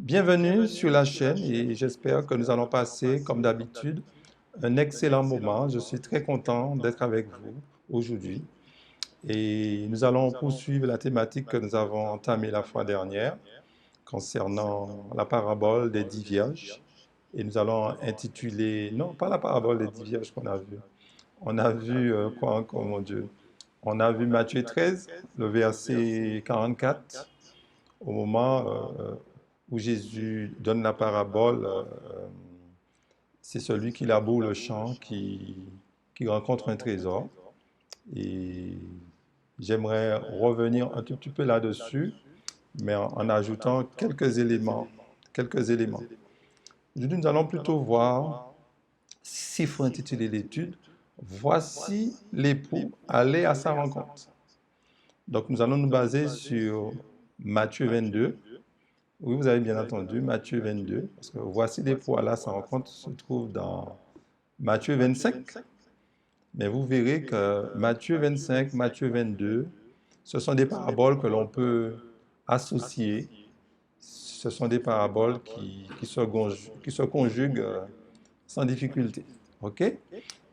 Bienvenue sur la chaîne et j'espère que nous allons passer, comme d'habitude, un excellent moment. Je suis très content d'être avec vous aujourd'hui et nous allons poursuivre la thématique que nous avons entamée la fois dernière concernant la parabole des 10 vierges. Et nous allons intituler, non, pas la parabole des 10 vierges qu'on a vue. On a vu quoi encore, mon Dieu? On a vu Matthieu 13, le verset 44, au moment où Jésus donne la parabole, c'est celui qui laboure le champ qui rencontre un trésor. Et j'aimerais revenir un tout petit peu là-dessus, mais en ajoutant quelques éléments. Quelques éléments. Aujourd'hui, nous allons plutôt voir, s'il faut intituler l'étude, voici l'époux allé à sa rencontre. Donc, nous allons nous baser sur Matthieu 22. Oui, vous avez bien entendu, Matthieu 22, parce que voici l'époux allé à sa rencontre se trouve dans Matthieu 25. Mais vous verrez que Matthieu 25, Matthieu 22, ce sont des paraboles que l'on peut associer. Ce sont des paraboles qui se conjuguent sans difficulté. OK?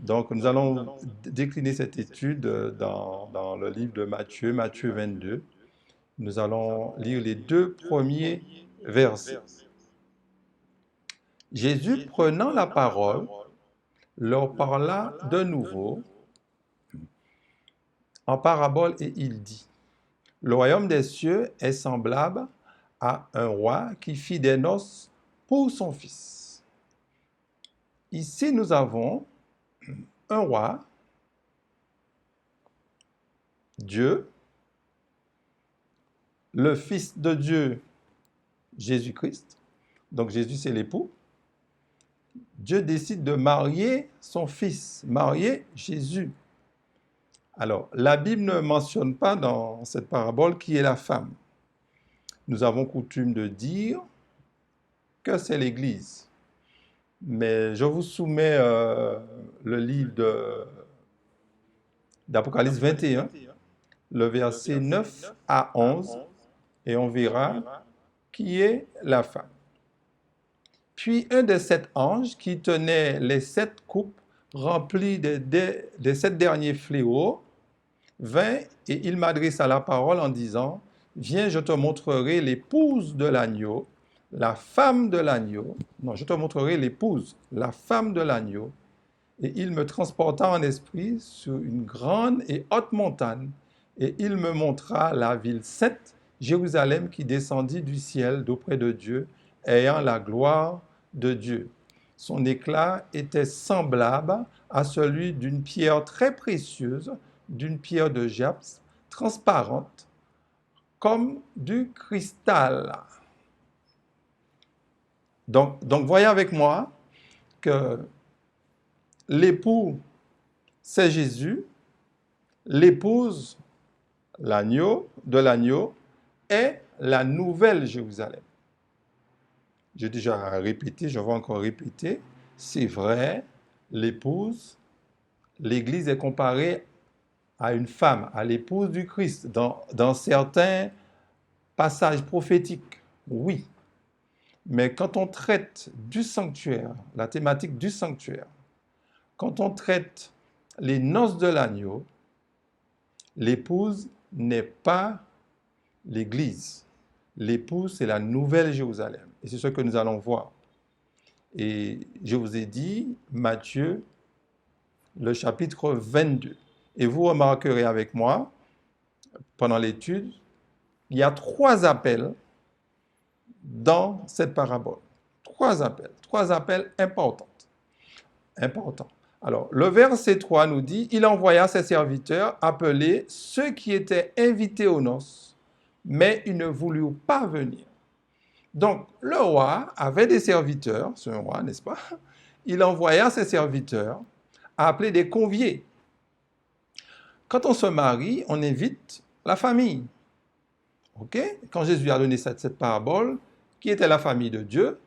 Donc, nous allons décliner cette étude dans le livre de Matthieu, Matthieu 22. Nous allons lire les 2 premiers versets. Jésus, prenant la parole, leur parla de nouveau en parabole et il dit, le royaume des cieux est semblable à un roi qui fit des noces pour son fils. Ici, nous avons un roi, Dieu, le Fils de Dieu, Jésus-Christ. Donc Jésus, c'est l'époux. Dieu décide de marier son fils, marier Jésus. Alors, la Bible ne mentionne pas dans cette parabole qui est la femme. Nous avons coutume de dire que c'est l'Église. Mais je vous soumets le livre d'Apocalypse 21, le verset 9 à 11, et on verra qui est la femme. Puis un des 7 anges qui tenait les 7 coupes remplies des 7 derniers fléaux vint et il m'adressa la parole en disant, viens, je te montrerai l'épouse de l'agneau, la femme de l'agneau. Non, je te montrerai l'épouse, la femme de l'agneau. Et il me transporta en esprit sur une grande et haute montagne, et il me montra la ville sainte, Jérusalem, qui descendit du ciel d'auprès de Dieu, ayant la gloire de Dieu. Son éclat était semblable à celui d'une pierre très précieuse, d'une pierre de jaspe, transparente, comme du cristal. Donc voyez avec moi que l'époux, c'est Jésus, l'épouse, l'agneau, de l'agneau, est la nouvelle Jérusalem. J'ai déjà répété, je vais encore répéter, c'est vrai, l'épouse, l'Église est comparée à une femme, à l'épouse du Christ, dans certains passages prophétiques, oui. Mais quand on traite du sanctuaire, la thématique du sanctuaire, quand on traite les noces de l'agneau, l'épouse n'est pas l'Église. L'épouse, c'est la nouvelle Jérusalem. Et c'est ce que nous allons voir. Et je vous ai dit, Matthieu, le chapitre 22. Et vous remarquerez avec moi, pendant l'étude, il y a 3 appels dans cette parabole. 3 appels importants. Alors, le verset 3 nous dit, il envoya ses serviteurs appeler ceux qui étaient invités aux noces, mais ils ne voulurent pas venir. Donc, le roi avait des serviteurs, c'est un roi, n'est-ce pas? Il envoya ses serviteurs à appeler des conviés. Quand on se marie, on invite la famille. OK? Quand Jésus a donné cette parabole, qui était la famille de Dieu,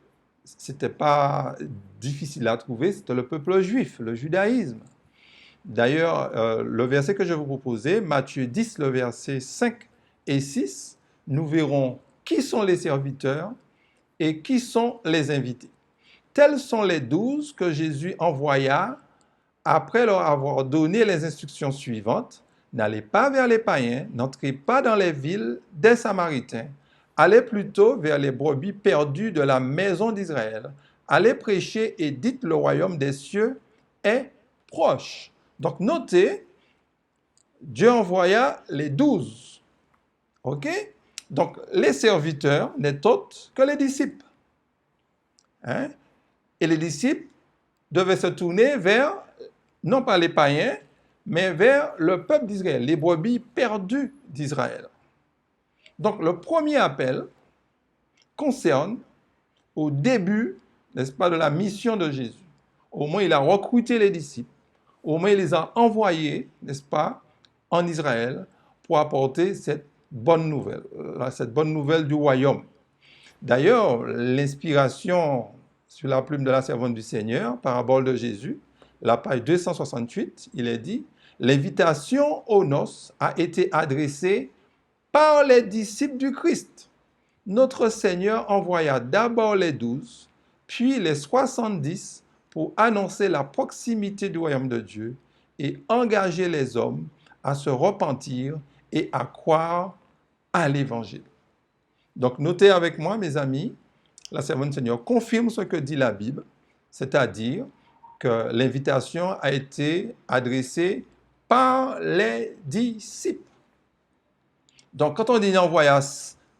ce n'était pas difficile à trouver, c'était le peuple juif, le judaïsme. D'ailleurs, le verset que je vais vous proposer, Matthieu 10, le verset 5 et 6, nous verrons qui sont les serviteurs Et qui sont les invités? Tels sont les 12 que Jésus envoya après leur avoir donné les instructions suivantes. N'allez pas vers les païens, n'entrez pas dans les villes des Samaritains, allez plutôt vers les brebis perdues de la maison d'Israël. Allez prêcher et dites le royaume des cieux est proche. Donc notez, Dieu envoya les 12. OK? Donc les serviteurs n'est autre que les disciples. Hein? Et les disciples devaient se tourner vers, non pas les païens, mais vers le peuple d'Israël, les brebis perdues d'Israël. Donc le premier appel concerne au début, n'est-ce pas, de la mission de Jésus. Au moins, il a recruté les disciples. Au moins, il les a envoyés, n'est-ce pas, en Israël pour apporter cette bonne nouvelle du royaume. D'ailleurs, l'inspiration sur la plume de la servante du Seigneur, parabole de Jésus, la page 268, il est dit, l'invitation aux noces a été adressée par les disciples du Christ. Notre Seigneur envoya d'abord les 12, puis les 70 pour annoncer la proximité du royaume de Dieu et engager les hommes à se repentir et à croire à l'Évangile. Donc, notez avec moi, mes amis, la servante du Seigneur confirme ce que dit la Bible, c'est-à-dire que l'invitation a été adressée par les disciples. Donc, quand on dit envoya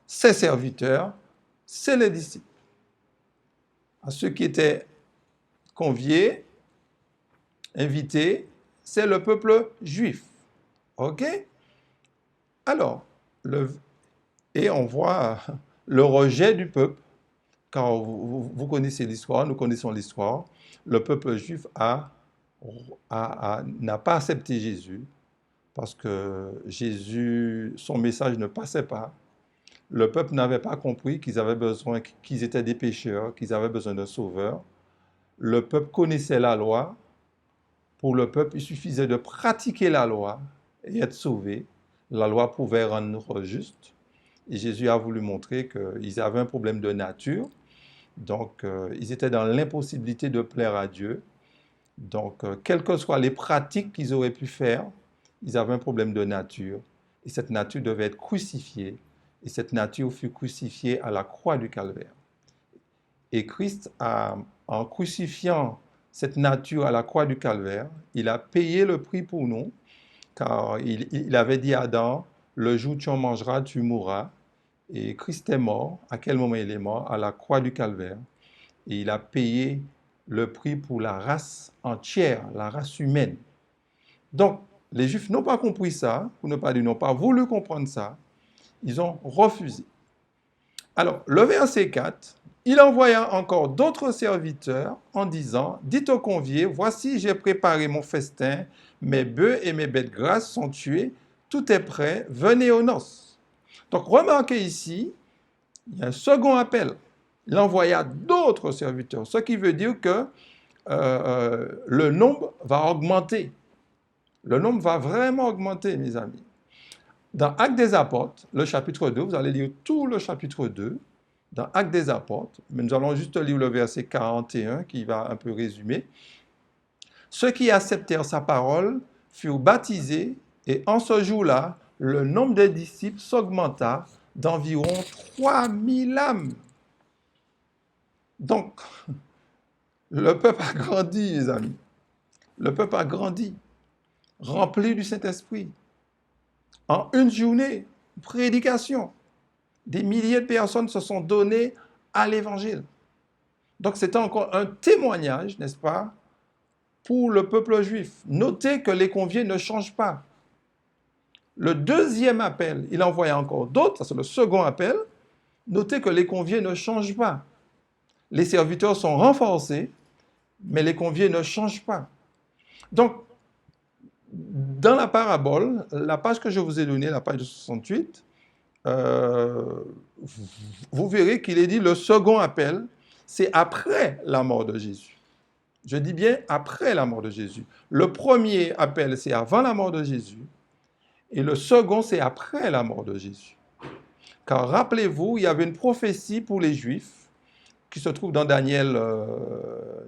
ses serviteurs, c'est les disciples. À ceux qui étaient conviés, invités, c'est le peuple juif. OK? Alors, et on voit le rejet du peuple, car vous connaissez l'histoire, nous connaissons l'histoire. Le peuple juif n'a pas accepté Jésus parce que Jésus, son message ne passait pas. Le peuple n'avait pas compris qu'ils étaient des pécheurs, qu'ils avaient besoin d'un sauveur. Le peuple connaissait la loi. Pour le peuple, il suffisait de pratiquer la loi et être sauvé. La loi pouvait rendre juste. Et Jésus a voulu montrer qu'ils avaient un problème de nature. Donc, ils étaient dans l'impossibilité de plaire à Dieu. Donc, quelles que soient les pratiques qu'ils auraient pu faire, ils avaient un problème de nature. Et cette nature devait être crucifiée. Et cette nature fut crucifiée à la croix du Calvaire. Et Christ, en crucifiant cette nature à la croix du Calvaire, il a payé le prix pour nous, car il avait dit à Adam, le jour où tu en mangeras, tu mourras. Et Christ est mort. À quel moment il est mort? À la croix du Calvaire. Et il a payé le prix pour la race entière, la race humaine. Donc, les Juifs n'ont pas compris ça, pour ne pas dire, n'ont pas voulu comprendre ça. Ils ont refusé. Alors, le verset 4, il envoya encore d'autres serviteurs en disant, dites aux conviés, voici j'ai préparé mon festin, mes bœufs et mes bêtes grasses sont tués, tout est prêt, venez aux noces. Donc, remarquez ici, il y a un second appel. Il envoya d'autres serviteurs, ce qui veut dire que le nombre va augmenter. Le nombre va vraiment augmenter, mes amis. Dans Actes des Apôtres, le chapitre 2, vous allez lire tout le chapitre 2, dans Actes des Apôtres, mais nous allons juste lire le verset 41 qui va un peu résumer. Ceux qui acceptèrent sa parole furent baptisés et en ce jour-là, le nombre des disciples s'augmenta d'environ 3000 âmes. Donc, le peuple a grandi, les amis. Le peuple a grandi, rempli du Saint-Esprit. En une journée, prédication, des milliers de personnes se sont données à l'Évangile. Donc, c'est encore un témoignage, n'est-ce pas, pour le peuple juif. Notez que les conviés ne changent pas. Le deuxième appel, il envoie encore d'autres, ça c'est le second appel. Notez que les conviés ne changent pas. Les serviteurs sont renforcés, mais les conviés ne changent pas. Donc, dans la parabole, la page que je vous ai donnée, la page 68, vous verrez qu'il est dit le second appel, c'est après la mort de Jésus. Je dis bien après la mort de Jésus. Le premier appel, c'est avant la mort de Jésus, et le second, c'est après la mort de Jésus. Car rappelez-vous, il y avait une prophétie pour les Juifs qui se trouve dans Daniel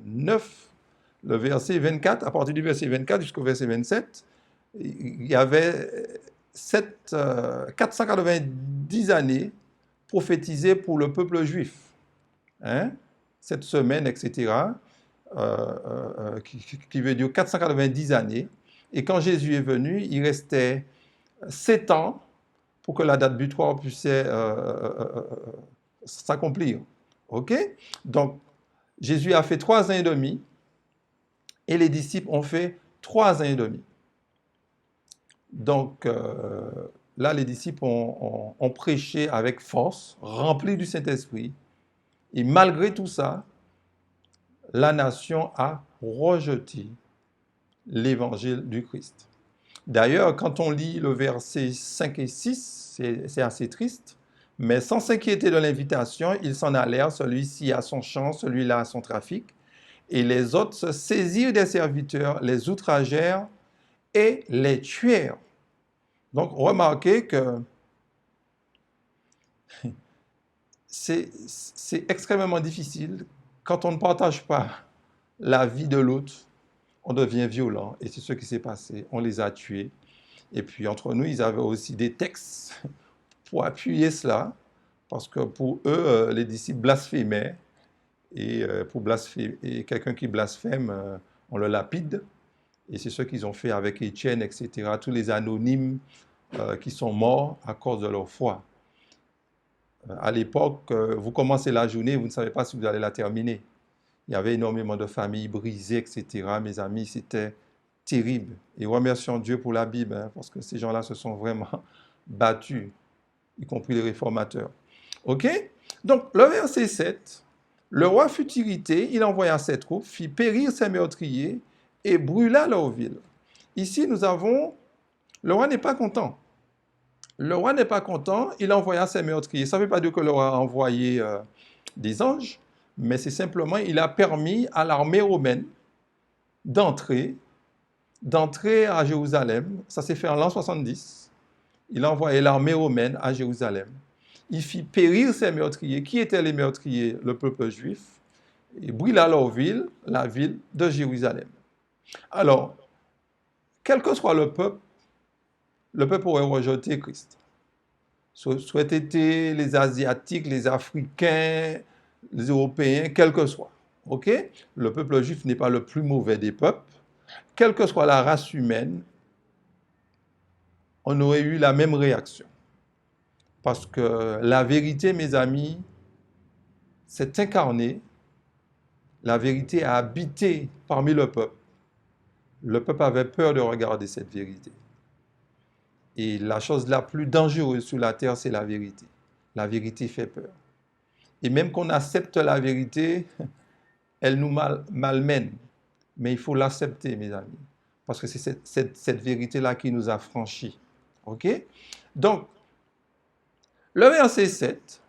9, le verset 24, à partir du verset 24 jusqu'au verset 27, il y avait 490 années prophétisées pour le peuple juif. Hein? Cette semaine, etc., qui veut dire 490 années. Et quand Jésus est venu, il restait 7 ans pour que la date butoir puisse s'accomplir. OK? Donc, Jésus a fait 3 ans et demi et les disciples ont fait 3 ans et demi. Donc, là, les disciples ont prêché avec force, remplis du Saint-Esprit. Et malgré tout ça, la nation a rejeté l'évangile du Christ. D'ailleurs, quand on lit le verset 5 et 6, c'est assez triste, mais sans s'inquiéter de l'invitation, ils s'en allèrent, celui-ci à son champ, celui-là à son trafic, et les autres se saisirent des serviteurs, les outragèrent et les tuèrent. Donc, remarquez que c'est extrêmement difficile quand on ne partage pas la vie de l'autre, on devient violent. Et c'est ce qui s'est passé. On les a tués. Et puis, entre nous, ils avaient aussi des textes pour appuyer cela, parce que pour eux, les disciples blasphémaient. Et pour blasphémer, et quelqu'un qui blasphème, on le lapide. Et c'est ce qu'ils ont fait avec Étienne, etc. Tous les anonymes qui sont morts à cause de leur foi. À l'époque, vous commencez la journée, vous ne savez pas si vous allez la terminer. Il y avait énormément de familles brisées, etc. Mes amis, c'était terrible. Et remercions Dieu pour la Bible, hein, parce que ces gens-là se sont vraiment battus, y compris les réformateurs. OK? Donc, le verset 7, le roi fut irrité, il envoya ses troupes, fit périr ses meurtriers et brûla leur ville. Ici, nous avons, le roi n'est pas content. Le roi n'est pas content, il envoya ses meurtriers. Ça ne veut pas dire que le roi a envoyé des anges, mais c'est simplement, il a permis à l'armée romaine d'entrer à Jérusalem. Ça s'est fait en l'an 70. Il a envoyé l'armée romaine à Jérusalem. Il fit périr ses meurtriers. Qui étaient les meurtriers? Le peuple juif. Il brûla leur ville, la ville de Jérusalem. Alors, quel que soit le peuple aurait rejeté Christ. Soit été les Asiatiques, les Africains, les Européens, quel que soit. OK? Le peuple juif n'est pas le plus mauvais des peuples. Quelle que soit la race humaine, on aurait eu la même réaction. Parce que la vérité, mes amis, s'est incarnée. La vérité a habité parmi le peuple. Le peuple avait peur de regarder cette vérité. Et la chose la plus dangereuse sur la terre, c'est la vérité. La vérité fait peur. Et même qu'on accepte la vérité, elle nous malmène. Mais il faut l'accepter, mes amis. Parce que c'est cette vérité-là qui nous a franchis. OK? Donc, le verset 7.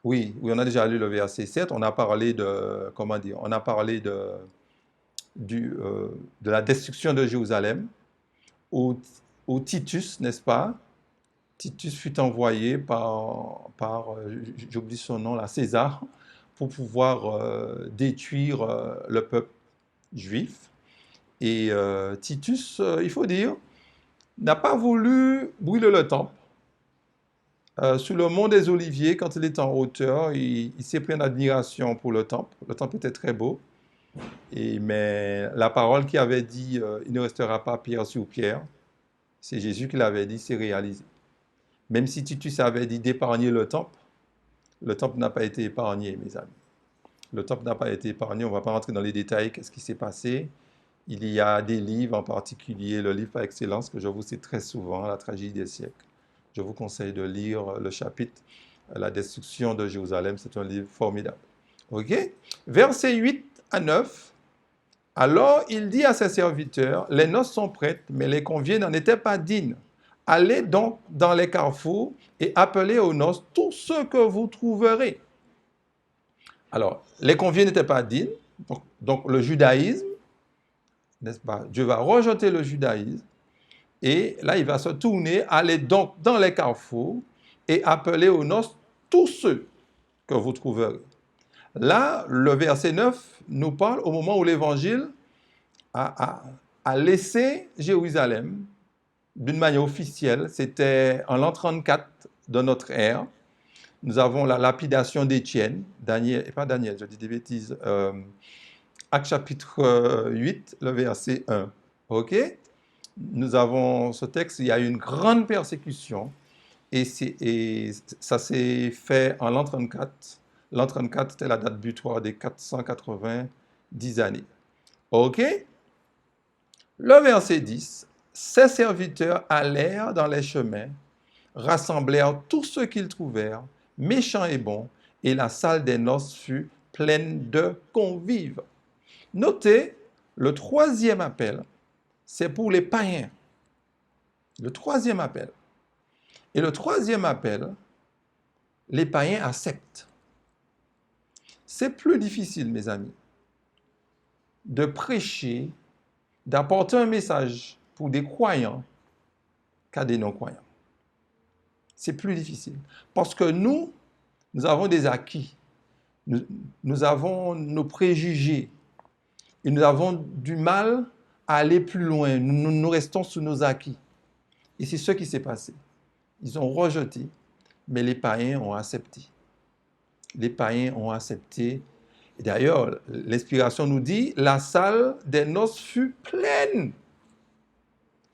Oui, on a déjà lu le verset 7. On a parlé de, comment dire, on a parlé de la destruction de Jérusalem, où Titus, n'est-ce pas? Titus fut envoyé par j'oublie son nom, là, César, pour pouvoir détruire le peuple juif. Et Titus, il faut dire, n'a pas voulu brûler le temple. Sur le mont des Oliviers, quand il est en hauteur, il s'est pris en admiration pour le temple. Le temple était très beau. Mais la parole qui avait dit il ne restera pas pierre sur pierre, c'est Jésus qui l'avait dit, c'est réalisé. Même si Titus avait dit d'épargner le temple n'a pas été épargné, mes amis. Le temple n'a pas été épargné, on ne va pas rentrer dans les détails, qu'est-ce qui s'est passé. Il y a des livres, en particulier le livre par excellence que je vous cite très souvent, La tragédie des siècles. Je vous conseille de lire le chapitre La destruction de Jérusalem, c'est un livre formidable. OK? Versets 8 à 9. Alors il dit à ses serviteurs, les noces sont prêtes, mais les conviés n'en étaient pas dignes. Allez donc dans les carrefours et appelez aux noces tous ceux que vous trouverez. Alors, les conviés n'étaient pas dignes, donc le judaïsme, n'est-ce pas? Dieu va rejeter le judaïsme, et là il va se tourner, allez donc dans les carrefours et appeler aux noces tous ceux que vous trouverez. Là, le verset 9 nous parle au moment où l'Évangile a laissé Jérusalem d'une manière officielle. C'était en l'an 34 de notre ère. Nous avons la lapidation d'Étienne, je dis des bêtises, Actes chapitre 8, le verset 1. OK? Nous avons ce texte, il y a eu une grande persécution et ça s'est fait en l'an 34. L'an 34, c'était la date butoir des 490 années. OK? Le verset 10, ses serviteurs allèrent dans les chemins, rassemblèrent tous ceux qu'ils trouvèrent, méchants et bons, et la salle des noces fut pleine de convives. Notez, le troisième appel, c'est pour les païens. Le troisième appel. Et le troisième appel, les païens acceptent. C'est plus difficile, mes amis, de prêcher, d'apporter un message pour des croyants qu'à des non-croyants. C'est plus difficile. Parce que nous avons des acquis. Nous avons nos préjugés. Et nous avons du mal à aller plus loin. Nous restons sous nos acquis. Et c'est ce qui s'est passé. Ils ont rejeté, mais les païens ont accepté. Les païens ont accepté. Et d'ailleurs, l'inspiration nous dit, la salle des noces fut pleine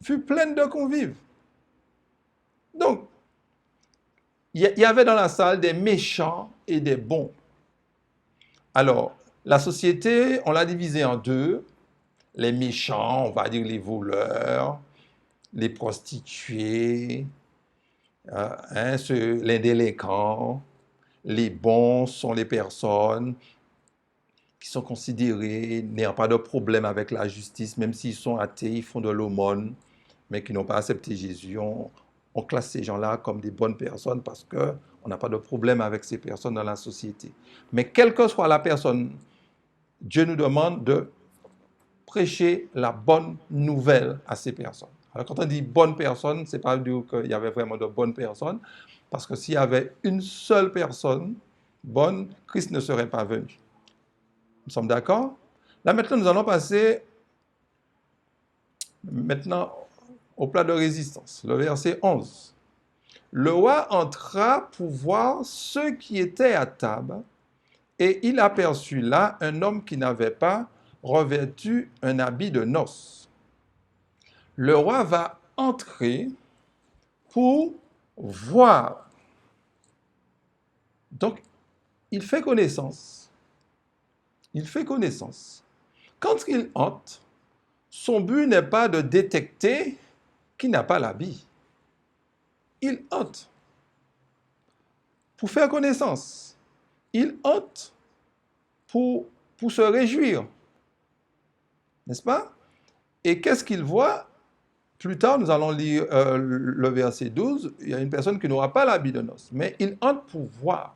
de convives. Donc, il y avait dans la salle des méchants et des bons. Alors, la société, on l'a divisée en deux. Les méchants, on va dire les voleurs, les prostituées, les délinquants. Les bons sont les personnes qui sont considérées n'ayant pas de problème avec la justice, même s'ils sont athées, ils font de l'aumône, mais qui n'ont pas accepté Jésus. On classe ces gens-là comme des bonnes personnes parce qu'on n'a pas de problème avec ces personnes dans la société. Mais quelle que soit la personne, Dieu nous demande de prêcher la bonne nouvelle à ces personnes. Alors quand on dit bonne personne, ce n'est pas dire qu'il y avait vraiment de bonnes personnes, parce que s'il y avait une seule personne bonne, Christ ne serait pas venu. Nous sommes d'accord? Là maintenant, nous allons passer au plat de résistance, le verset 11. Le roi entra pour voir ceux qui étaient à table, et il aperçut là un homme qui n'avait pas revêtu un habit de noces. Le roi va entrer pour voir. Donc, il fait connaissance. Il fait connaissance. Quand il entre, son but n'est pas de détecter qui n'a pas l'habit. Il entre pour faire connaissance. Il entre pour se réjouir. N'est-ce pas? Et qu'est-ce qu'il voit? Plus tard, nous allons lire le verset 12. Il y a une personne qui n'aura pas l'habit de noces, mais il entre pour voir.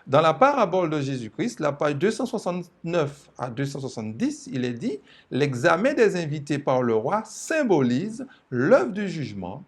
Dans la parabole de Jésus-Christ, la page 269 à 270, il est dit « L'examen des invités par le roi symbolise l'œuvre du jugement.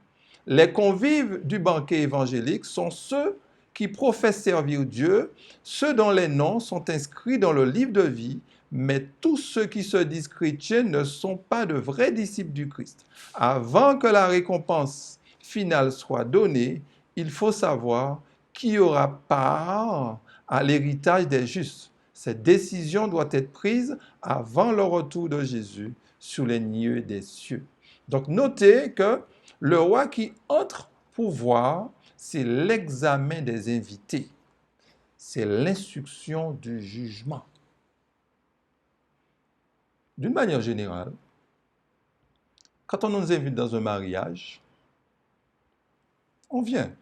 Les convives du banquet évangélique sont ceux qui professent servir Dieu, ceux dont les noms sont inscrits dans le livre de vie, mais tous ceux qui se disent chrétiens ne sont pas de vrais disciples du Christ. Avant que la récompense finale soit donnée, il faut savoir qui aura part à l'héritage des justes. Cette décision doit être prise avant le retour de Jésus sur les nuées des cieux. Donc notez que le roi qui entre pour voir, c'est l'examen des invités. C'est l'instruction du jugement. D'une manière générale, quand on nous invite dans un mariage, on vient.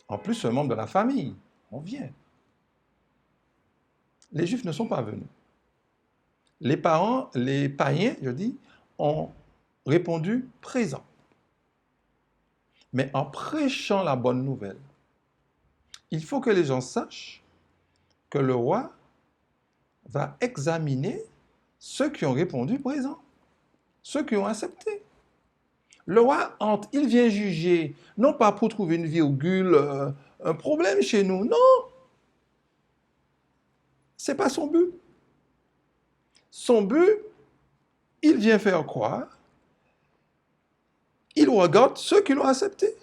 En plus, un membre de la famille, on vient. Les Juifs ne sont pas venus. Les païens, je dis, ont répondu présent. Mais en prêchant la bonne nouvelle, il faut que les gens sachent que le roi va examiner ceux qui ont répondu présent, ceux qui ont accepté. Le roi entre, il vient juger, non pas pour trouver une virgule, un problème chez nous, non. Ce n'est pas son but. Son but, il vient faire quoi? Il regarde ceux qui l'ont accepté,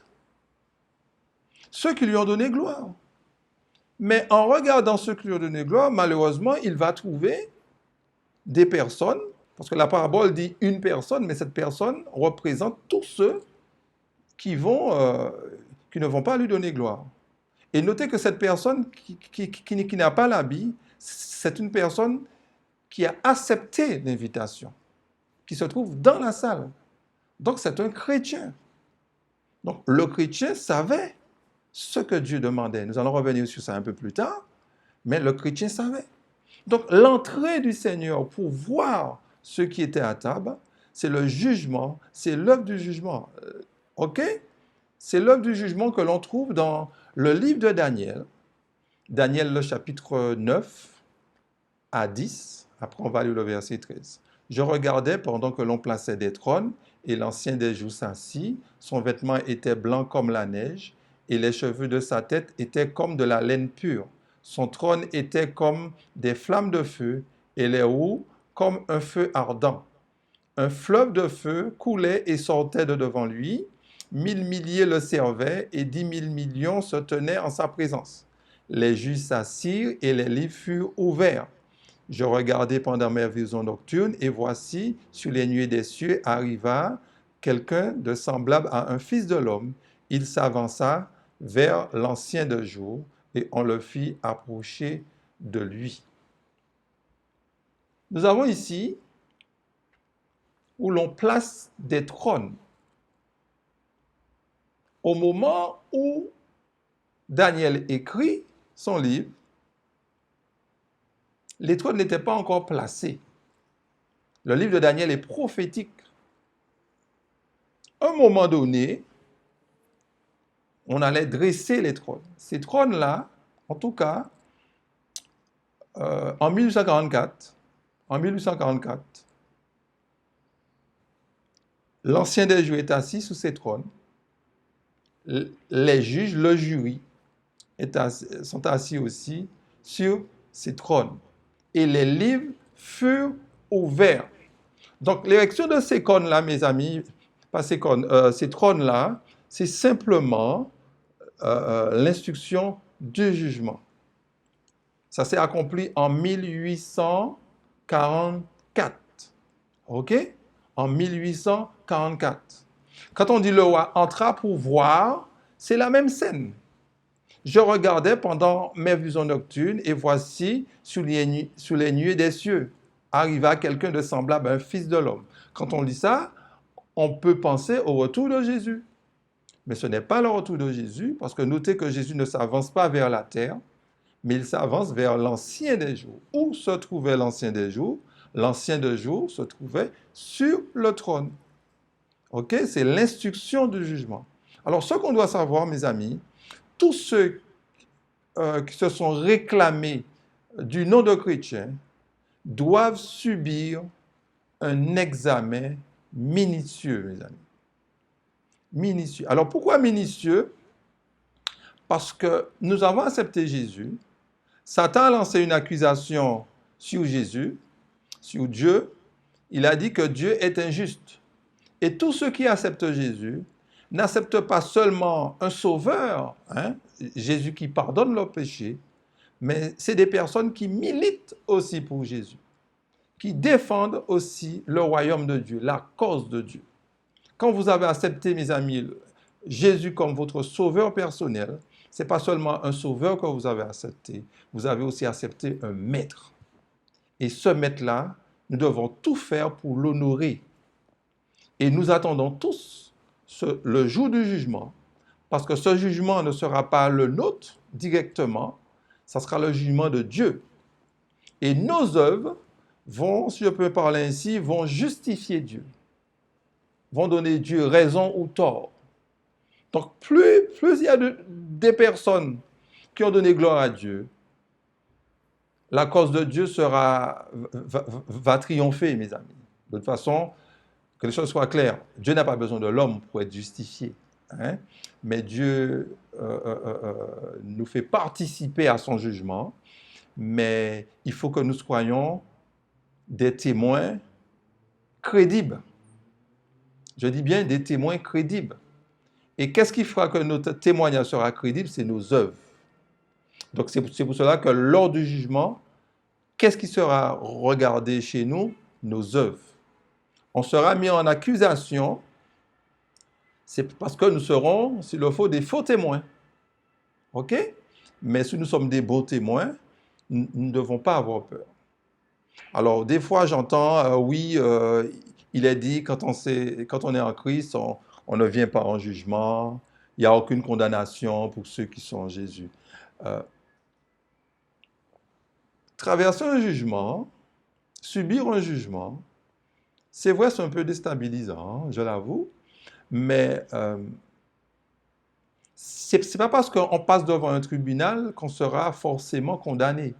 ceux qui lui ont donné gloire. Mais en regardant ceux qui lui ont donné gloire, malheureusement, il va trouver des personnes, parce que la parabole dit une personne, mais cette personne représente tous ceux qui ne vont pas lui donner gloire. Et notez que cette personne qui n'a pas l'habit, c'est une personne qui a accepté l'invitation, qui se trouve dans la salle. Donc c'est un chrétien. Donc le chrétien savait ce que Dieu demandait. Nous allons revenir sur ça un peu plus tard, mais le chrétien savait. Donc l'entrée du Seigneur pour voir ceux qui étaient à table, c'est le jugement, c'est l'œuvre du jugement. OK? C'est l'œuvre du jugement que l'on trouve dans le livre de Daniel. Daniel, le chapitre 9 à 10. Après, on va lire le verset 13. Je regardais pendant que l'on plaçait des trônes, et l'ancien des jours s'assit. Son vêtement était blanc comme la neige, et les cheveux de sa tête étaient comme de la laine pure. Son trône était comme des flammes de feu, et les roues comme un feu ardent. Un fleuve de feu coulait et sortait de devant lui. 1000 milliers le servaient, et 10 000 millions se tenaient en sa présence. Les juges s'assirent, et les livres furent ouverts. Je regardais pendant mes visions nocturnes, et voici, sur les nuées des cieux, arriva quelqu'un de semblable à un fils de l'homme. Il s'avança vers l'ancien de jour, et on le fit approcher de lui. Nous avons ici où l'on place des trônes. Au moment où Daniel écrit son livre, les trônes n'étaient pas encore placés. Le livre de Daniel est prophétique. À un moment donné, on allait dresser les trônes. Ces trônes-là, en tout cas, en 1844, l'ancien des jours est assis sous ces trônes. Les juges, le jury, sont assis aussi sur ces trônes. Et les livres furent ouverts. Donc, l'érection de ces cônes-là, mes amis, pas ces cônes, ces trônes-là, c'est simplement l'instruction du jugement. Ça s'est accompli en 1844. OK? En 1844. Quand on dit le roi entra pour voir, c'est la même scène. Je regardais pendant mes visions nocturnes, et voici, sous les nuées des cieux, arriva quelqu'un de semblable à un fils de l'homme. Quand on lit ça, on peut penser au retour de Jésus. Mais ce n'est pas le retour de Jésus, parce que notez que Jésus ne s'avance pas vers la terre, mais il s'avance vers l'ancien des jours. Où se trouvait l'ancien des jours? L'ancien des jours se trouvait sur le trône. OK? C'est l'instruction du jugement. Alors, ce qu'on doit savoir, mes amis, tous ceux qui se sont réclamés du nom de chrétien doivent subir un examen minutieux, mes amis. Minutieux. Alors, pourquoi minutieux? Parce que nous avons accepté Jésus. Satan a lancé une accusation sur Jésus, sur Dieu. Il a dit que Dieu est injuste. Et tous ceux qui acceptent Jésus n'acceptent pas seulement un sauveur, Jésus qui pardonne leurs péchés, mais c'est des personnes qui militent aussi pour Jésus, qui défendent aussi le royaume de Dieu, la cause de Dieu. Quand vous avez accepté, mes amis, Jésus comme votre sauveur personnel, ce n'est pas seulement un sauveur que vous avez accepté, vous avez aussi accepté un maître. Et ce maître-là, nous devons tout faire pour l'honorer. Et nous attendons tous le jour du jugement, parce que ce jugement ne sera pas le nôtre directement, ça sera le jugement de Dieu. Et nos œuvres vont, si je peux parler ainsi, vont justifier Dieu, vont donner Dieu raison ou tort. Donc, plus il y a des personnes qui ont donné gloire à Dieu, la cause de Dieu va triompher, mes amis. De toute façon, que les choses soient claires, Dieu n'a pas besoin de l'homme pour être justifié. Mais Dieu nous fait participer à son jugement. mais il faut que nous soyons des témoins crédibles. Je dis bien des témoins crédibles. Et qu'est-ce qui fera que notre témoignage sera crédible? C'est nos œuvres. Donc c'est pour cela que lors du jugement, qu'est-ce qui sera regardé chez nous? Nos œuvres. On sera mis en accusation, c'est parce que nous serons, s'il le faut, des faux témoins. OK? Mais si nous sommes des beaux témoins, nous ne devons pas avoir peur. Alors, des fois, j'entends, oui, il est dit, quand on est en Christ, on ne vient pas en jugement, il n'y a aucune condamnation pour ceux qui sont en Jésus. Traverser un jugement, subir un jugement, c'est vrai, c'est un peu déstabilisant, je l'avoue, mais c'est pas parce qu'on passe devant un tribunal qu'on sera forcément condamné.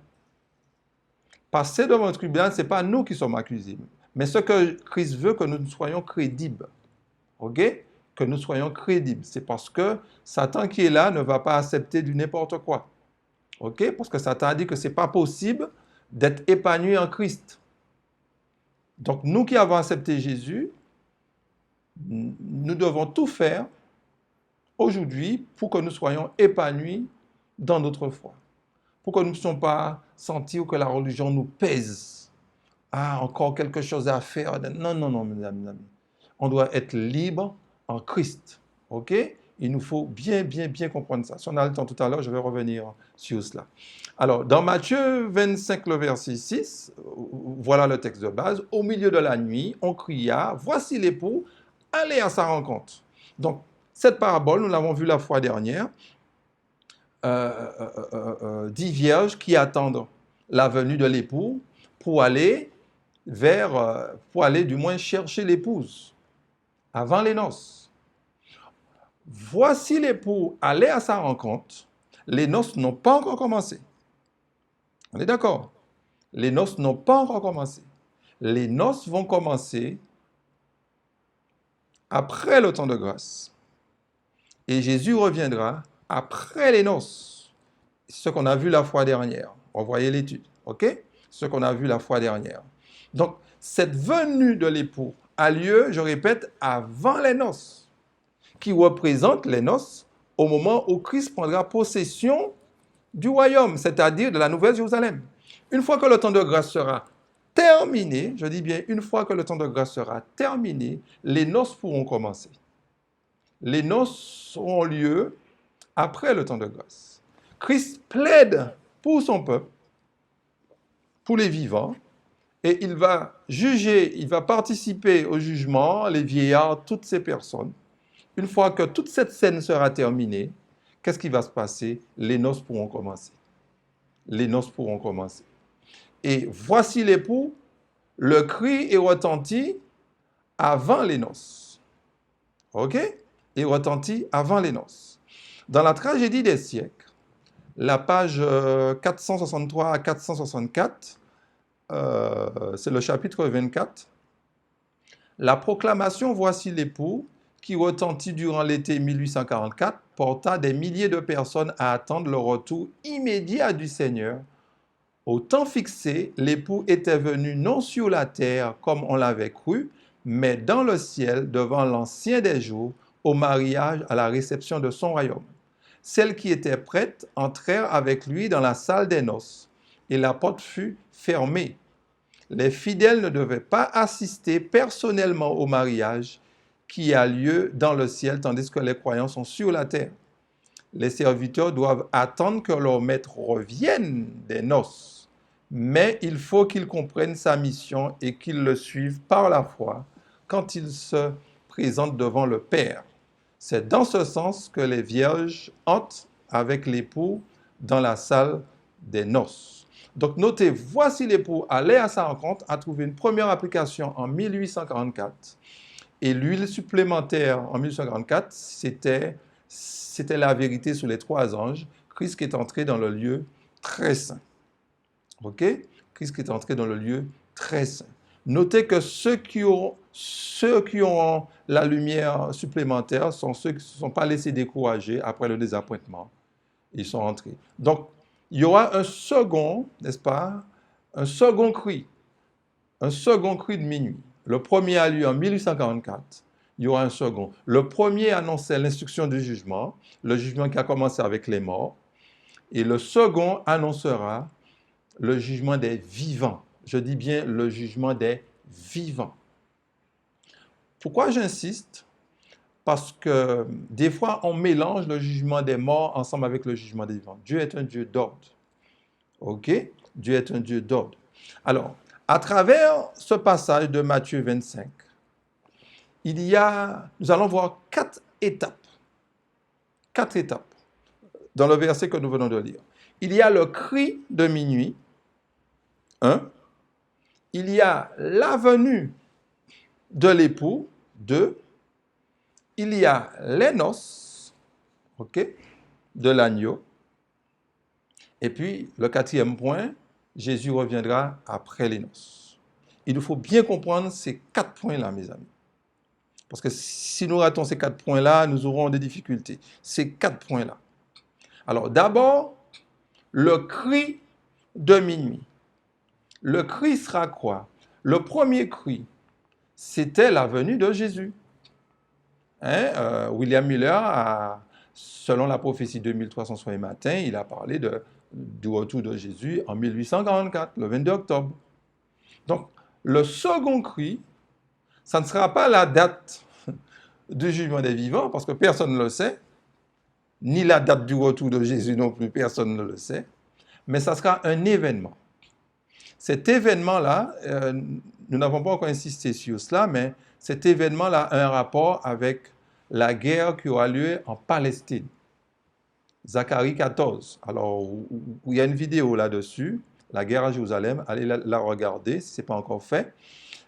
Passer devant un tribunal, ce n'est pas nous qui sommes accusés, mais ce que Christ veut, que nous soyons crédibles. OK? Que nous soyons crédibles. C'est parce que Satan qui est là ne va pas accepter du n'importe quoi. OK? Parce que Satan a dit que ce n'est pas possible d'être épanoui en Christ. Donc, nous qui avons accepté Jésus, nous devons tout faire aujourd'hui pour que nous soyons épanouis dans notre foi. Pour que nous ne puissions pas sentir que la religion nous pèse. Ah, encore quelque chose à faire. Non, non, non, mes amis. On doit être libre en Christ. OK? Il nous faut bien comprendre ça. Si on a le temps tout à l'heure, je vais revenir sur cela. Alors, dans Matthieu 25, le verset 6, voilà le texte de base. Au milieu de la nuit, on cria, voici l'époux, allez à sa rencontre. Donc, cette parabole, nous l'avons vue la fois dernière, 10 vierges qui attendent la venue de l'époux pour aller du moins chercher l'épouse avant les noces. Voici l'époux aller à sa rencontre. Les noces n'ont pas encore commencé. On est d'accord? Les noces n'ont pas encore commencé. Les noces vont commencer après le temps de grâce. Et Jésus reviendra après les noces. Ce qu'on a vu la fois dernière. On voyait l'étude. OK? Ce qu'on a vu la fois dernière. Donc, cette venue de l'époux a lieu, je répète, avant les noces, qui représente les noces au moment où Christ prendra possession du royaume, c'est-à-dire de la Nouvelle Jérusalem. Une fois que le temps de grâce sera terminé, je dis bien une fois que le temps de grâce sera terminé, les noces pourront commencer. Les noces auront lieu après le temps de grâce. Christ plaide pour son peuple, pour les vivants, et il va juger, il va participer au jugement, les vieillards, toutes ces personnes. Une fois que toute cette scène sera terminée, qu'est-ce qui va se passer? Les noces pourront commencer. Les noces pourront commencer. Et voici l'époux, le cri est retenti avant les noces. OK? Il retentit avant les noces. Dans la tragédie des siècles, la page 463 à 464, c'est le chapitre 24, la proclamation « Voici l'époux » qui retentit durant l'été 1844 porta des milliers de personnes à attendre le retour immédiat du Seigneur. Au temps fixé, l'époux était venu non sur la terre comme on l'avait cru, mais dans le ciel devant l'Ancien des jours, au mariage, à la réception de son royaume. Celles qui étaient prêtes entrèrent avec lui dans la salle des noces, et la porte fut fermée. Les fidèles ne devaient pas assister personnellement au mariage qui a lieu dans le ciel, tandis que les croyants sont sur la terre. Les serviteurs doivent attendre que leur maître revienne des noces, mais il faut qu'ils comprennent sa mission et qu'ils le suivent par la foi quand il se présente devant le Père. C'est dans ce sens que les vierges entrent avec l'époux dans la salle des noces. Donc notez, voici l'époux aller à sa rencontre, a trouvé une première application en 1844. Et l'huile supplémentaire en 1844, c'était la vérité sur les 3 anges, Christ qui est entré dans le lieu très saint. OK? Christ qui est entré dans le lieu très saint. Notez que ceux qui auront la lumière supplémentaire sont ceux qui ne se sont pas laissés décourager après le désappointement. Ils sont entrés. Donc, il y aura un second, n'est-ce pas, un second cri de minuit. Le premier a lieu en 1844. Il y aura un second. Le premier annonçait l'instruction du jugement, le jugement qui a commencé avec les morts. Et le second annoncera le jugement des vivants. Je dis bien le jugement des vivants. Pourquoi j'insiste? Parce que des fois, on mélange le jugement des morts ensemble avec le jugement des vivants. Dieu est un Dieu d'ordre. OK? Dieu est un Dieu d'ordre. Alors, à travers ce passage de Matthieu 25, nous allons voir 4 étapes. 4 étapes dans le verset que nous venons de lire. Il y a le cri de minuit, 1. Il y a la venue de l'époux, 2. Il y a les noces, OK, de l'agneau. Et puis, le 4e point, Jésus reviendra après les noces. Il nous faut bien comprendre ces 4 points-là, mes amis. Parce que si nous ratons ces 4 points-là, nous aurons des difficultés. Ces 4 points-là. Alors, d'abord, le cri de minuit. Le cri sera quoi? Le premier cri, c'était la venue de Jésus. William Miller, selon la prophétie 2300 matin, il a parlé du retour de Jésus en 1844, le 22 octobre. Donc, le second cri, ça ne sera pas la date du jugement des vivants, parce que personne ne le sait, ni la date du retour de Jésus non plus, personne ne le sait, mais ça sera un événement. Cet événement-là, nous n'avons pas encore insisté sur cela, mais cet événement-là a un rapport avec la guerre qui aura lieu en Palestine. Zacharie 14. Alors, il y a une vidéo là-dessus, la guerre à Jérusalem, allez la regarder si ce n'est pas encore fait.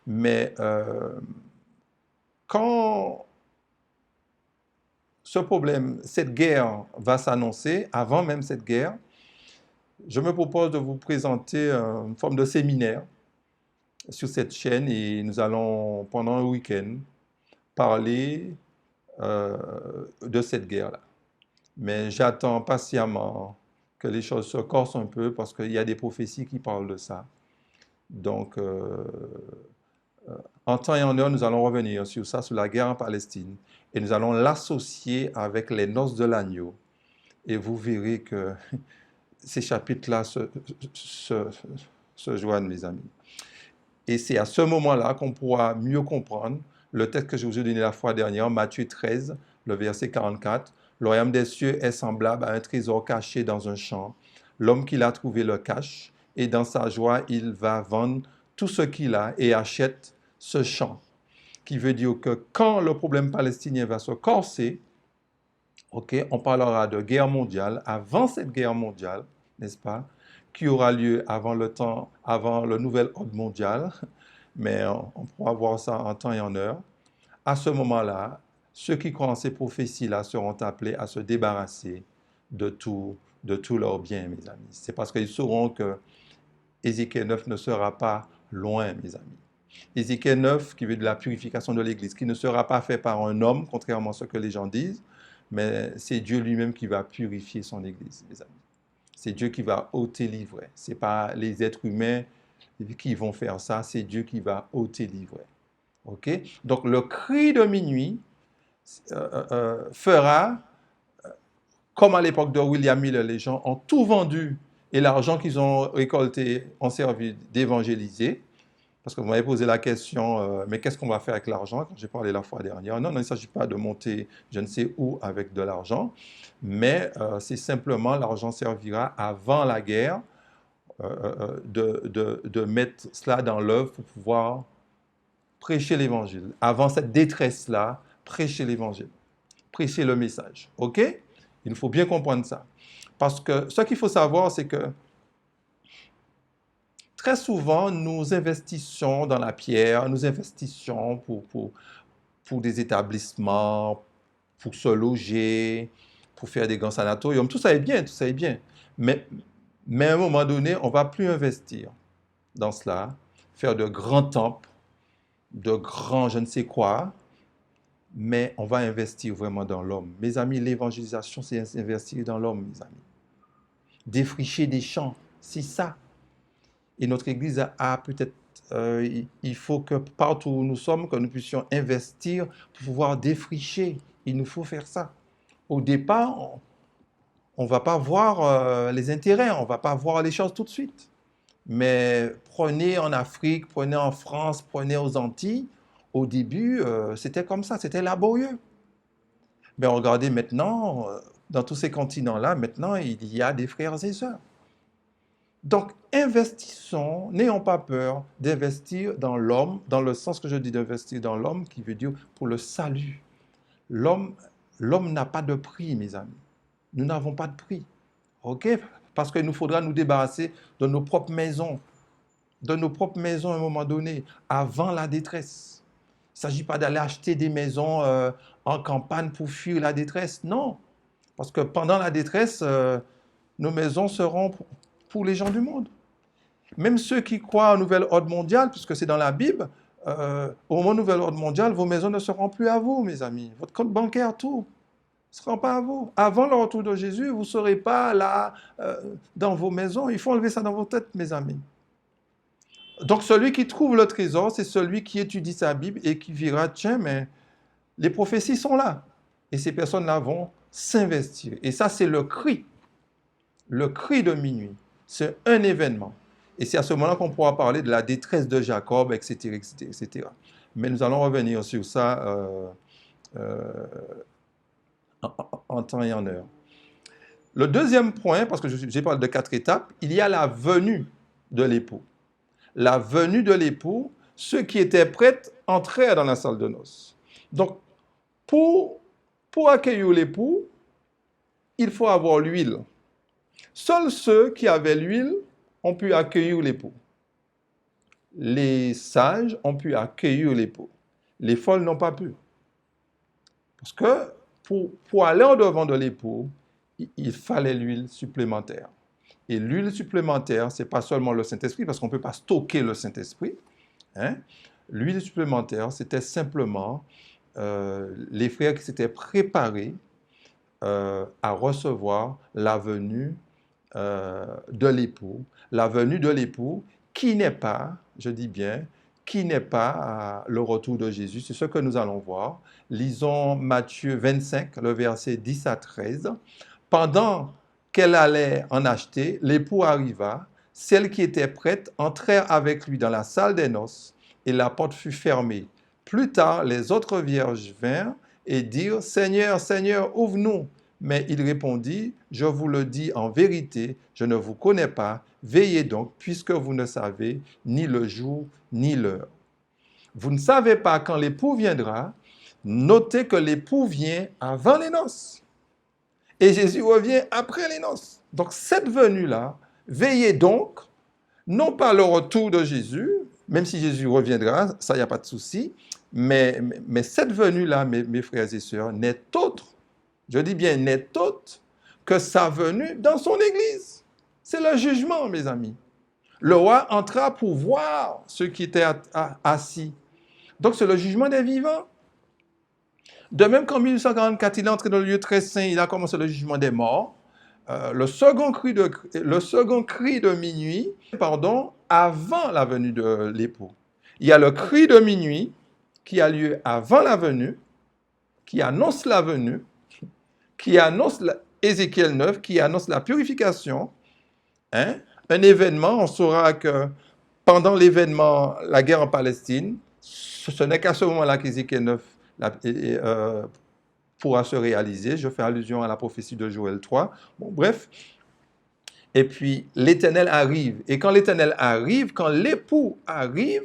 Mais quand ce problème, cette guerre va s'annoncer, avant même cette guerre, je me propose de vous présenter une forme de séminaire sur cette chaîne et nous allons, pendant un week-end, parler de cette guerre-là. Mais j'attends patiemment que les choses se corsent un peu parce qu'il y a des prophéties qui parlent de ça. Donc, en temps et en heure, nous allons revenir sur ça, sur la guerre en Palestine. Et nous allons l'associer avec les noces de l'agneau. Et vous verrez que ces chapitres-là se joignent, mes amis. Et c'est à ce moment-là qu'on pourra mieux comprendre le texte que je vous ai donné la fois dernière, Matthieu 13, le verset 44. Le royaume des cieux est semblable à un trésor caché dans un champ. L'homme qui l'a trouvé le cache, et dans sa joie, il va vendre tout ce qu'il a et achète ce champ. Qui veut dire que quand le problème palestinien va se corser, okay, on parlera de guerre mondiale, avant cette guerre mondiale, n'est-ce pas, qui aura lieu avant le nouvel ordre mondial, mais on pourra voir ça en temps et en heure. À ce moment-là, ceux qui croient en ces prophéties-là seront appelés à se débarrasser de tout leur bien, mes amis. C'est parce qu'ils sauront que Ézéchiel 9 ne sera pas loin, mes amis. Ézéchiel 9, qui veut de la purification de l'Église, qui ne sera pas fait par un homme, contrairement à ce que les gens disent, mais c'est Dieu lui-même qui va purifier son Église, mes amis. C'est Dieu qui va ôter l'ivraie. Ce n'est pas les êtres humains qui vont faire ça, c'est Dieu qui va ôter l'ivraie. Okay? Donc le cri de minuit fera, comme à l'époque de William Miller, les gens ont tout vendu et l'argent qu'ils ont récolté ont servi d'évangéliser. Parce que vous m'avez posé la question, mais qu'est-ce qu'on va faire avec l'argent? Quand j'ai parlé la fois dernière, non, il ne s'agit pas de monter je ne sais où avec de l'argent, mais c'est simplement l'argent servira avant la guerre de mettre cela dans l'œuvre pour pouvoir prêcher l'évangile. Avant cette détresse-là, prêcher l'évangile, prêcher le message. OK? Il faut bien comprendre ça. Parce que ce qu'il faut savoir, c'est que très souvent, nous investissons dans la pierre, nous investissons pour des établissements, pour se loger, pour faire des grands sanatoriums. Tout ça est bien, tout ça est bien. Mais à un moment donné, on ne va plus investir dans cela, faire de grands temples, de grands je ne sais quoi, mais on va investir vraiment dans l'homme. Mes amis, l'évangélisation, c'est investir dans l'homme, mes amis. défricher des champs. C'est ça. Et notre Église a peut-être, il faut que partout où nous sommes, que nous puissions investir pour pouvoir défricher. Il nous faut faire ça. Au départ, on ne va pas voir les intérêts, on ne va pas voir les choses tout de suite. Mais prenez en Afrique, prenez en France, prenez aux Antilles, au début, c'était comme ça, c'était laborieux. Mais regardez maintenant, dans tous ces continents-là, maintenant, il y a des frères et sœurs. Donc, investissons, n'ayons pas peur d'investir dans l'homme, dans le sens que je dis d'investir dans l'homme, qui veut dire pour le salut. L'homme n'a pas de prix, mes amis. Nous n'avons pas de prix. OK? Parce qu'il nous faudra nous débarrasser de nos propres maisons, à un moment donné, avant la détresse. Il ne s'agit pas d'aller acheter des maisons en campagne pour fuir la détresse. Non. Parce que pendant la détresse, nos maisons seront pour les gens du monde. Même ceux qui croient au nouvel ordre mondial, puisque c'est dans la Bible, au moment du nouvel ordre mondial, vos maisons ne seront plus à vous, mes amis. Votre compte bancaire, tout, ne sera pas à vous. Avant le retour de Jésus, vous ne serez pas là dans vos maisons. Il faut enlever ça dans vos têtes, mes amis. Donc, celui qui trouve le trésor, c'est celui qui étudie sa Bible et qui verra, tiens, mais les prophéties sont là. Et ces personnes-là vont s'investir. Et ça, c'est le cri de minuit. C'est un événement. Et c'est à ce moment-là qu'on pourra parler de la détresse de Jacob, etc., etc., etc. Mais nous allons revenir sur ça en temps et en heure. Le deuxième point, parce que j'ai parlé de 4 étapes, il y a la venue de l'époux. La venue de l'époux, ceux qui étaient prêts entrèrent dans la salle de noces. Donc, pour accueillir l'époux, il faut avoir l'huile. Seuls ceux qui avaient l'huile ont pu accueillir l'époux. Les sages ont pu accueillir l'époux. Les folles n'ont pas pu. Parce que pour aller en devant de l'époux, il fallait l'huile supplémentaire. Et l'huile supplémentaire, ce n'est pas seulement le Saint-Esprit, parce qu'on ne peut pas stocker le Saint-Esprit. Hein? L'huile supplémentaire, c'était simplement les frères qui s'étaient préparés à recevoir la venue de l'époux. La venue de l'époux qui n'est pas, je dis bien, qui n'est pas le retour de Jésus. C'est ce que nous allons voir. Lisons Matthieu 25, le verset 10 à 13. Pendant qu'elle allait en acheter, l'époux arriva. Celles qui étaient prêtes entrèrent avec lui dans la salle des noces et la porte fut fermée. Plus tard, les autres vierges vinrent et dirent « Seigneur, Seigneur, ouvre-nous » Mais il répondit « Je vous le dis en vérité, je ne vous connais pas. Veillez donc, puisque vous ne savez ni le jour ni l'heure. Vous ne savez pas quand l'époux viendra. Notez que l'époux vient avant les noces. Et Jésus revient après les noces. Donc cette venue-là, veillez donc, non pas le retour de Jésus, même si Jésus reviendra, ça, il n'y a pas de souci, mais cette venue-là, mes frères et sœurs, n'est autre, je dis bien n'est autre, que sa venue dans son Église. C'est le jugement, mes amis. Le roi entra pour voir ceux qui étaient assis. Donc c'est le jugement des vivants. De même qu'en 1844, il est entré dans le lieu très saint, il a commencé le jugement des morts. Le second cri de minuit, avant la venue de l'époux. Il y a le cri de minuit qui a lieu avant la venue, qui annonce la venue, qui annonce Ézéchiel 9, qui annonce la purification. Hein? Un événement, on saura que pendant l'événement, la guerre en Palestine, ce n'est qu'à ce moment-là qu'Ézéchiel 9 pourra se réaliser. Je fais allusion à la prophétie de Joël 3. Bon, bref. Et puis, l'Éternel arrive. Et quand l'Éternel arrive, quand l'époux arrive,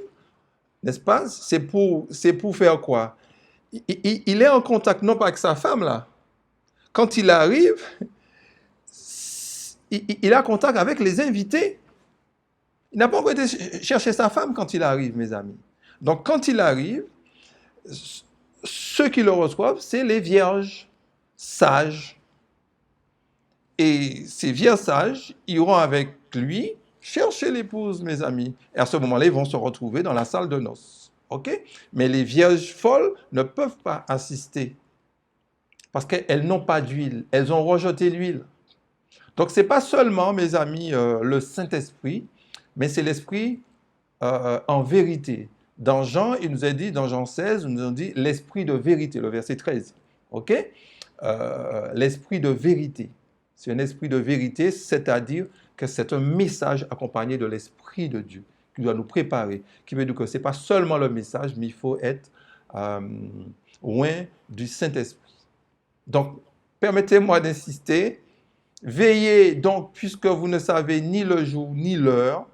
n'est-ce pas? C'est pour faire quoi? Il est en contact, non pas avec sa femme, là. Quand il arrive, il a contact avec les invités. Il n'a pas encore été chercher sa femme quand il arrive, mes amis. Donc, quand il arrive, ceux qui le reçoivent, c'est les vierges sages. Et ces vierges sages iront avec lui chercher l'épouse, mes amis. Et à ce moment-là, ils vont se retrouver dans la salle de noces. OK? Mais les vierges folles ne peuvent pas assister parce qu'elles n'ont pas d'huile. Elles ont rejeté l'huile. Donc, ce n'est pas seulement, mes amis, le Saint-Esprit, mais c'est l'Esprit en vérité. Dans Jean, il nous a dit, dans Jean 16, il nous a dit l'Esprit de vérité, le verset 13. OK? L'Esprit de vérité. C'est un esprit de vérité, c'est-à-dire que c'est un message accompagné de l'Esprit de Dieu qui doit nous préparer, qui veut dire que ce n'est pas seulement le message, mais il faut être loin du Saint-Esprit. Donc, permettez-moi d'insister. Veillez donc, puisque vous ne savez ni le jour ni l'heure,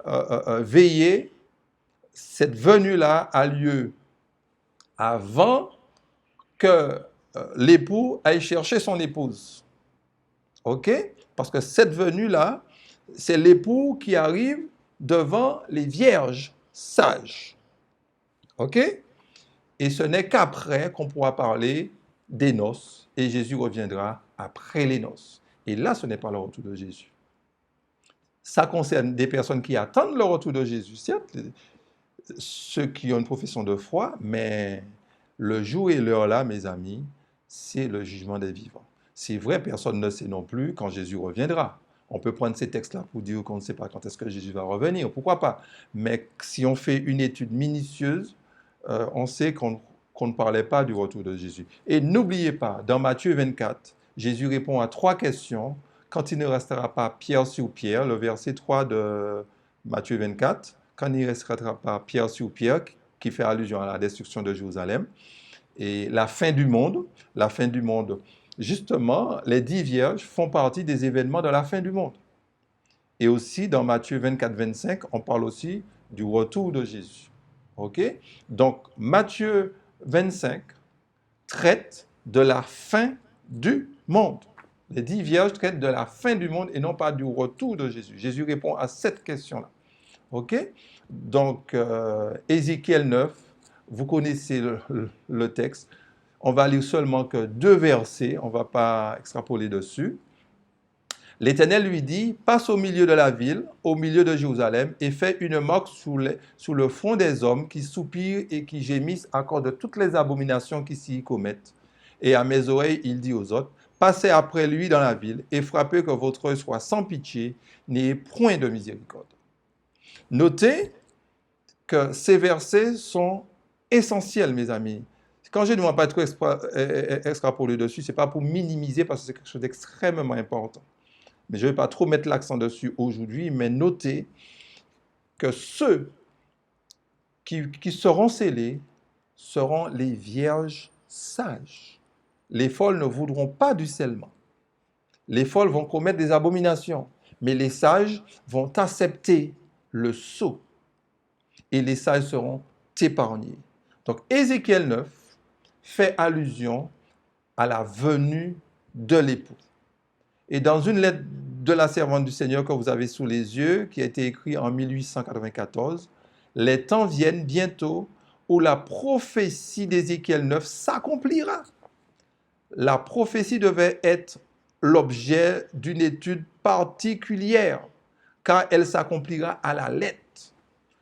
veillez. Cette venue-là a lieu avant que l'époux aille chercher son épouse. OK? Parce que cette venue-là, c'est l'époux qui arrive devant les vierges sages. OK? Et ce n'est qu'après qu'on pourra parler des noces, et Jésus reviendra après les noces. Et là, ce n'est pas le retour de Jésus. Ça concerne des personnes qui attendent le retour de Jésus, certes, ceux qui ont une profession de foi, mais le jour et l'heure là, mes amis, c'est le jugement des vivants. C'est vrai, personne ne sait non plus quand Jésus reviendra. On peut prendre ces textes-là pour dire qu'on ne sait pas quand est-ce que Jésus va revenir, pourquoi pas. Mais si on fait une étude minutieuse, on sait qu'on ne parlait pas du retour de Jésus. Et n'oubliez pas, dans Matthieu 24, Jésus répond à 3 questions. Quand il ne restera pas pierre sur pierre, le verset 3 de Matthieu 24, quand il ne restera pas pierre sur pierre, qui fait allusion à la destruction de Jérusalem, et la fin du monde, justement, les 10 vierges font partie des événements de la fin du monde. Et aussi, dans Matthieu 24, 25, on parle aussi du retour de Jésus. OK? Donc, Matthieu 25 traite de la fin du monde. Les 10 vierges traitent de la fin du monde et non pas du retour de Jésus. Jésus répond à cette question-là. OK? Donc, Ézéchiel 9, vous connaissez le texte. On va lire seulement que 2 versets, on ne va pas extrapoler dessus. L'Éternel lui dit, passe au milieu de la ville, au milieu de Jérusalem, et fais une marque sous le front des hommes qui soupirent et qui gémissent à cause de toutes les abominations qui s'y commettent. Et à mes oreilles, il dit aux autres, passez après lui dans la ville et frappez que votre œil soit sans pitié, n'ayez point de miséricorde. Notez que ces versets sont essentiels, mes amis. Quand je ne demande pas trop extrapoler dessus, ce n'est pas pour minimiser parce que c'est quelque chose d'extrêmement important. Mais je ne vais pas trop mettre l'accent dessus aujourd'hui, mais notez que ceux qui seront scellés seront les vierges sages. Les folles ne voudront pas du scellement. Les folles vont commettre des abominations, mais les sages vont accepter le sceau. Et les sages seront épargnés. Donc, Ézéchiel 9 fait allusion à la venue de l'époux. Et dans une lettre de la servante du Seigneur que vous avez sous les yeux, qui a été écrite en 1894, les temps viennent bientôt où la prophétie d'Ézéchiel 9 s'accomplira. La prophétie devait être l'objet d'une étude particulière, car elle s'accomplira à la lettre.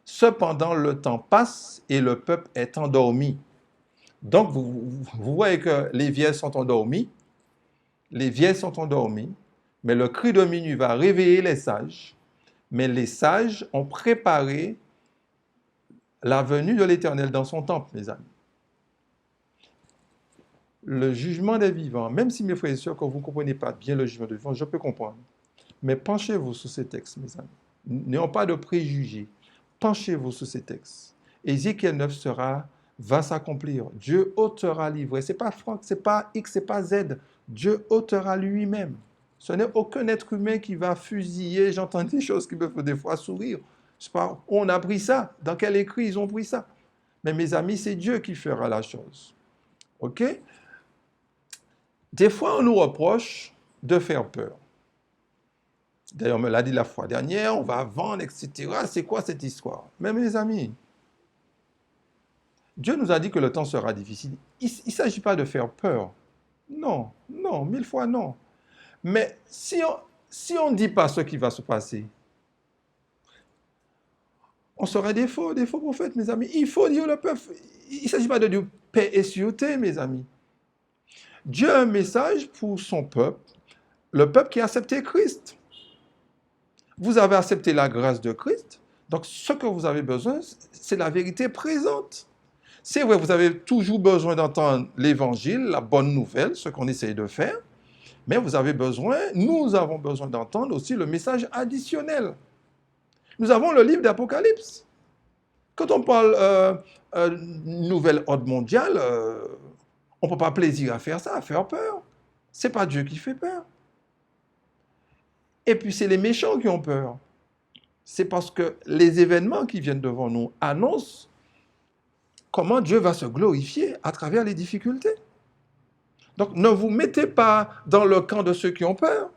Cependant, le temps passe et le peuple est endormi. Donc, vous voyez que les vierges sont endormis. Les vierges sont endormis, mais le cri de minuit va réveiller les sages. Mais les sages ont préparé la venue de l'Éternel dans son temple, mes amis. Le jugement des vivants, même si mes frères et sœurs, que vous ne comprenez pas bien le jugement des vivants, je peux comprendre. Mais penchez-vous sur ces textes, mes amis. N'ayons pas de préjugés. Penchez-vous sur ces textes. Ézéchiel 9 va s'accomplir. Dieu ôtera livrer. Ce n'est pas Franck, ce n'est pas X, ce n'est pas Z. Dieu ôtera lui-même. Ce n'est aucun être humain qui va fusiller. J'entends des choses qui me font des fois sourire. Je sais pas, on a pris ça. Dans quel écrit ils ont pris ça? Mais mes amis, c'est Dieu qui fera la chose. OK? Des fois, on nous reproche de faire peur. D'ailleurs, on me l'a dit la fois dernière, on va vendre, etc. C'est quoi cette histoire? Mais mes amis, Dieu nous a dit que le temps sera difficile. Il ne s'agit pas de faire peur. Non, non, 1000 fois non. Mais si on ne dit pas ce qui va se passer, on serait des faux prophètes, mes amis. Il faut dire le peuple. Il ne s'agit pas de dire paix et sûreté, mes amis. Dieu a un message pour son peuple le peuple qui a accepté Christ. Vous avez accepté la grâce de Christ, donc ce que vous avez besoin, c'est la vérité présente. C'est vrai, vous avez toujours besoin d'entendre l'évangile, la bonne nouvelle, ce qu'on essaye de faire, mais nous avons besoin d'entendre aussi le message additionnel. Nous avons le livre d'Apocalypse. Quand on parle nouvelle ordre mondial, on ne peut pas plaisir à faire ça, à faire peur. Ce n'est pas Dieu qui fait peur. Et puis c'est les méchants qui ont peur. C'est parce que les événements qui viennent devant nous annoncent comment Dieu va se glorifier à travers les difficultés. Donc ne vous mettez pas dans le camp de ceux qui ont peur.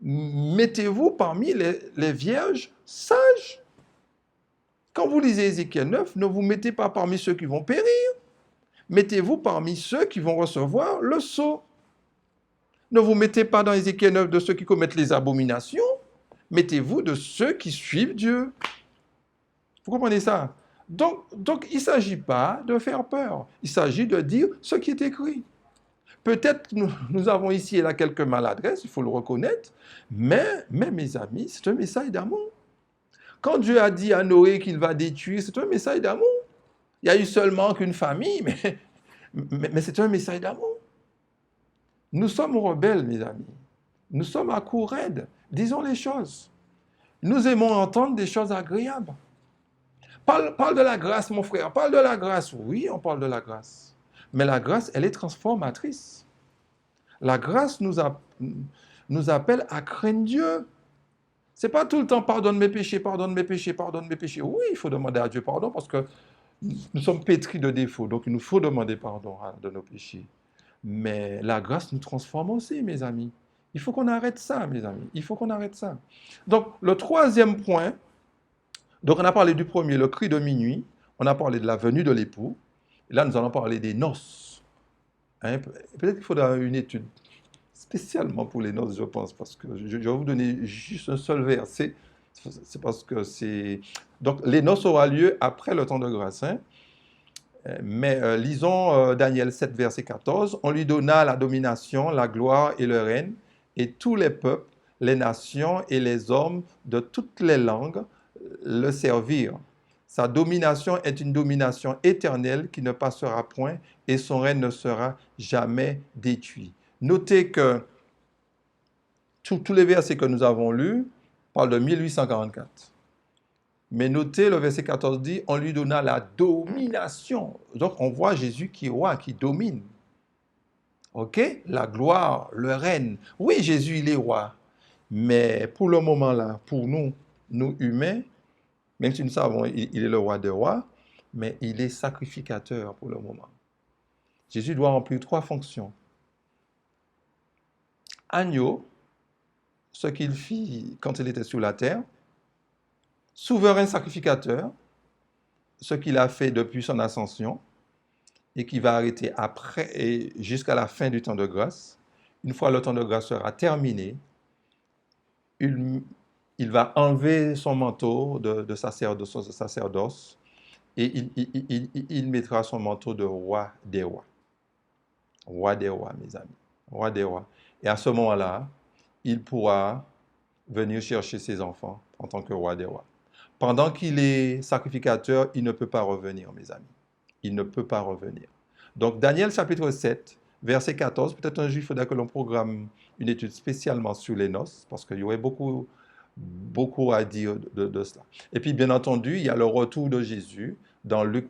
Mettez-vous parmi les vierges sages. Quand vous lisez Ézéchiel 9, ne vous mettez pas parmi ceux qui vont périr. Mettez-vous parmi ceux qui vont recevoir le sceau. Ne vous mettez pas dans Ézéchiel 9 de ceux qui commettent les abominations. Mettez-vous de ceux qui suivent Dieu. Vous comprenez ça? Donc il ne s'agit pas de faire peur. Il s'agit de dire ce qui est écrit. Peut-être que nous avons ici et là quelques maladresses, il faut le reconnaître, mais mes amis, c'est un message d'amour. Quand Dieu a dit à Noé qu'il va détruire, c'est un message d'amour. Il y a eu seulement qu'une famille, mais c'est un message d'amour. Nous sommes rebelles, mes amis. Nous sommes à court raide. Disons les choses. Nous aimons entendre des choses agréables. Parle de la grâce, mon frère. Parle de la grâce. Oui, on parle de la grâce. Mais la grâce, elle est transformatrice. La grâce nous appelle à craindre Dieu. Ce n'est pas tout le temps pardonne mes péchés, pardonne mes péchés, pardonne mes péchés. Oui, il faut demander à Dieu pardon parce que nous sommes pétris de défauts. Donc il nous faut demander pardon de nos péchés. Mais la grâce nous transforme aussi, mes amis. Il faut qu'on arrête ça, mes amis. Il faut qu'on arrête ça. Donc le troisième point, donc on a parlé du premier, le cri de minuit. On a parlé de la venue de l'époux. Et là, nous allons parler des noces. Hein, peut-être qu'il faudra une étude spécialement pour les noces, je pense, parce que je vais vous donner juste un seul verset. C'est parce que c'est... Donc, les noces aura lieu après le temps de grâce. Hein. Mais lisons Daniel 7, verset 14. On lui donna la domination, la gloire et le règne, et tous les peuples, les nations et les hommes de toutes les langues le servirent. Sa domination est une domination éternelle qui ne passera point et son règne ne sera jamais détruit. Notez que tous les versets que nous avons lus parlent de 1844. Mais notez, le verset 14 dit, on lui donna la domination. Donc on voit Jésus qui est roi, qui domine. Ok? La gloire, le règne. Oui, Jésus, il est roi. Mais pour le moment là, pour nous humains, même si nous savons il est le roi des rois, mais il est sacrificateur pour le moment. Jésus doit remplir 3 fonctions. Agneau, ce qu'il fit quand il était sur la terre. Souverain sacrificateur, ce qu'il a fait depuis son ascension et qui va arrêter après et jusqu'à la fin du temps de grâce. Une fois le temps de grâce sera terminé, il va enlever son manteau de sacerdoce et il mettra son manteau de roi des rois. Roi des rois, mes amis. Roi des rois. Et à ce moment-là, il pourra venir chercher ses enfants en tant que roi des rois. Pendant qu'il est sacrificateur, il ne peut pas revenir, mes amis. Il ne peut pas revenir. Donc, Daniel chapitre 7, verset 14, peut-être un jour, il faudra que l'on programme une étude spécialement sur les noces, parce qu'il y aurait beaucoup à dire de cela. Et puis, bien entendu, il y a le retour de Jésus dans Luc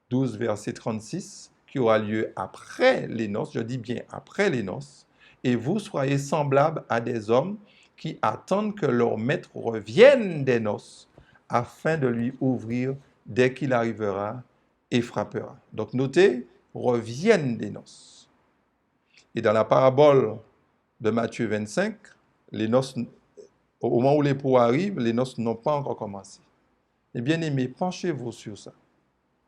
12, verset 36, qui aura lieu après les noces, je dis bien après les noces, et vous soyez semblables à des hommes qui attendent que leur maître revienne des noces, afin de lui ouvrir dès qu'il arrivera et frappera. Donc notez, reviennent des noces. Et dans la parabole de Matthieu 25, les noces, au moment où l'époux arrive, les noces n'ont pas encore commencé. Et bien aimés, penchez-vous sur ça.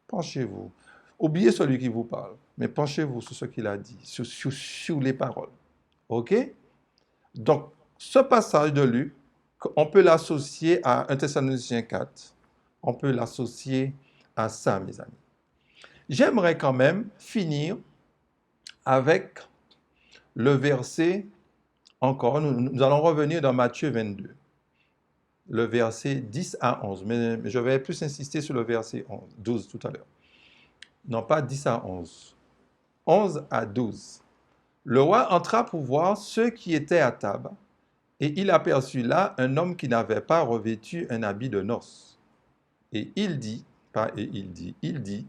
Penchez-vous. Oubliez celui qui vous parle, mais penchez-vous sur ce qu'il a dit, sur les paroles. OK? Donc, ce passage de Luc, on peut l'associer à 1 Thessaloniciens 4. On peut l'associer à ça, mes amis. J'aimerais quand même finir avec le verset encore, nous allons revenir dans Matthieu 22, le verset 10 à 11. Mais je vais plus insister sur le verset 12 tout à l'heure. Non, pas 10 à 11. 11 à 12. Le roi entra pour voir ceux qui étaient à table, et il aperçut là un homme qui n'avait pas revêtu un habit de noces. Et il dit, il dit,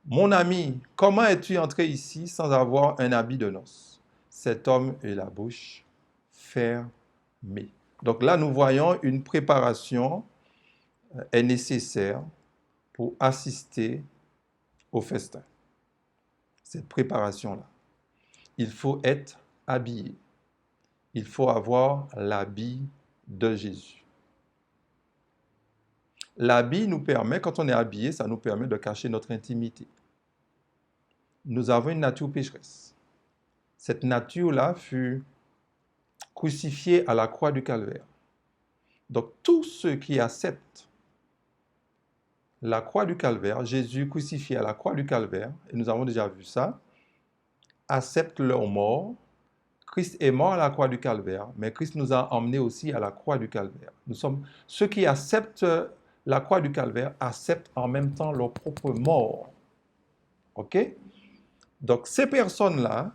mon ami, comment es-tu entré ici sans avoir un habit de noces? Cet homme eut la bouche fermée. Donc là, nous voyons une préparation est nécessaire pour assister au festin. Cette préparation-là. Il faut être habillé. Il faut avoir l'habit de Jésus. L'habit nous permet, quand on est habillé, ça nous permet de cacher notre intimité. Nous avons une nature pécheresse. Cette nature-là fut crucifiée à la croix du Calvaire. Donc, tous ceux qui acceptent la croix du Calvaire, Jésus crucifié à la croix du Calvaire, et nous avons déjà vu ça, acceptent leur mort. Christ est mort à la croix du Calvaire, mais Christ nous a emmenés aussi à la croix du Calvaire. Ceux qui acceptent la croix du Calvaire acceptent en même temps leur propre mort. OK? Donc, ces personnes-là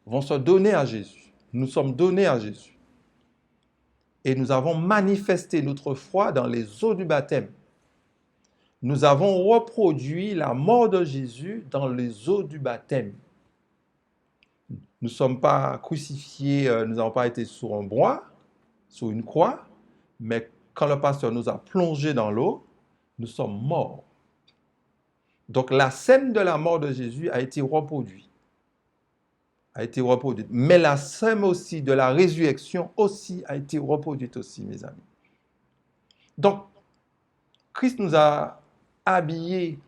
vont se donner à Jésus. Nous sommes donnés à Jésus. Et nous avons manifesté notre foi dans les eaux du baptême. Nous avons reproduit la mort de Jésus dans les eaux du baptême. Nous ne sommes pas crucifiés, nous n'avons pas été sur un bois, sur une croix, mais quand le pasteur nous a plongés dans l'eau, nous sommes morts. Donc la scène de la mort de Jésus a été reproduite. Mais la scène aussi de la résurrection aussi a été reproduite aussi, mes amis. Donc, Christ nous a habillés.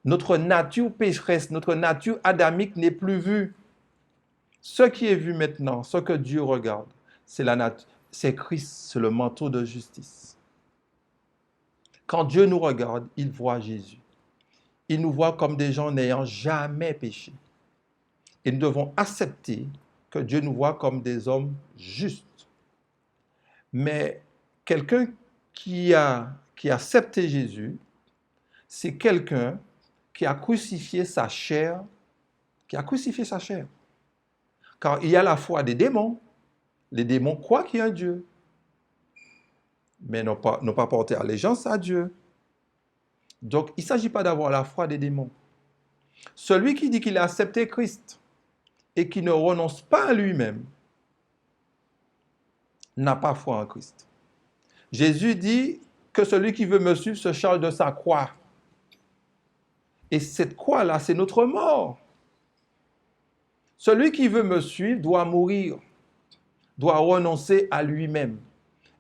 Notre nature pécheresse, notre nature adamique n'est plus vue. Ce qui est vu maintenant, ce que Dieu regarde, c'est Christ, c'est le manteau de justice. Quand Dieu nous regarde, il voit Jésus. Il nous voit comme des gens n'ayant jamais péché. Et nous devons accepter que Dieu nous voit comme des hommes justes. Mais quelqu'un qui a accepté Jésus, c'est quelqu'un qui a crucifié sa chair, Car il y a la foi des démons. Les démons croient qu'il y a un Dieu, mais n'ont pas porté allégeance à Dieu. Donc, il ne s'agit pas d'avoir la foi des démons. Celui qui dit qu'il a accepté Christ et qui ne renonce pas à lui-même n'a pas foi en Christ. Jésus dit que celui qui veut me suivre se charge de sa croix. Et cette croix-là, c'est notre mort. Celui qui veut me suivre doit mourir, doit renoncer à lui-même.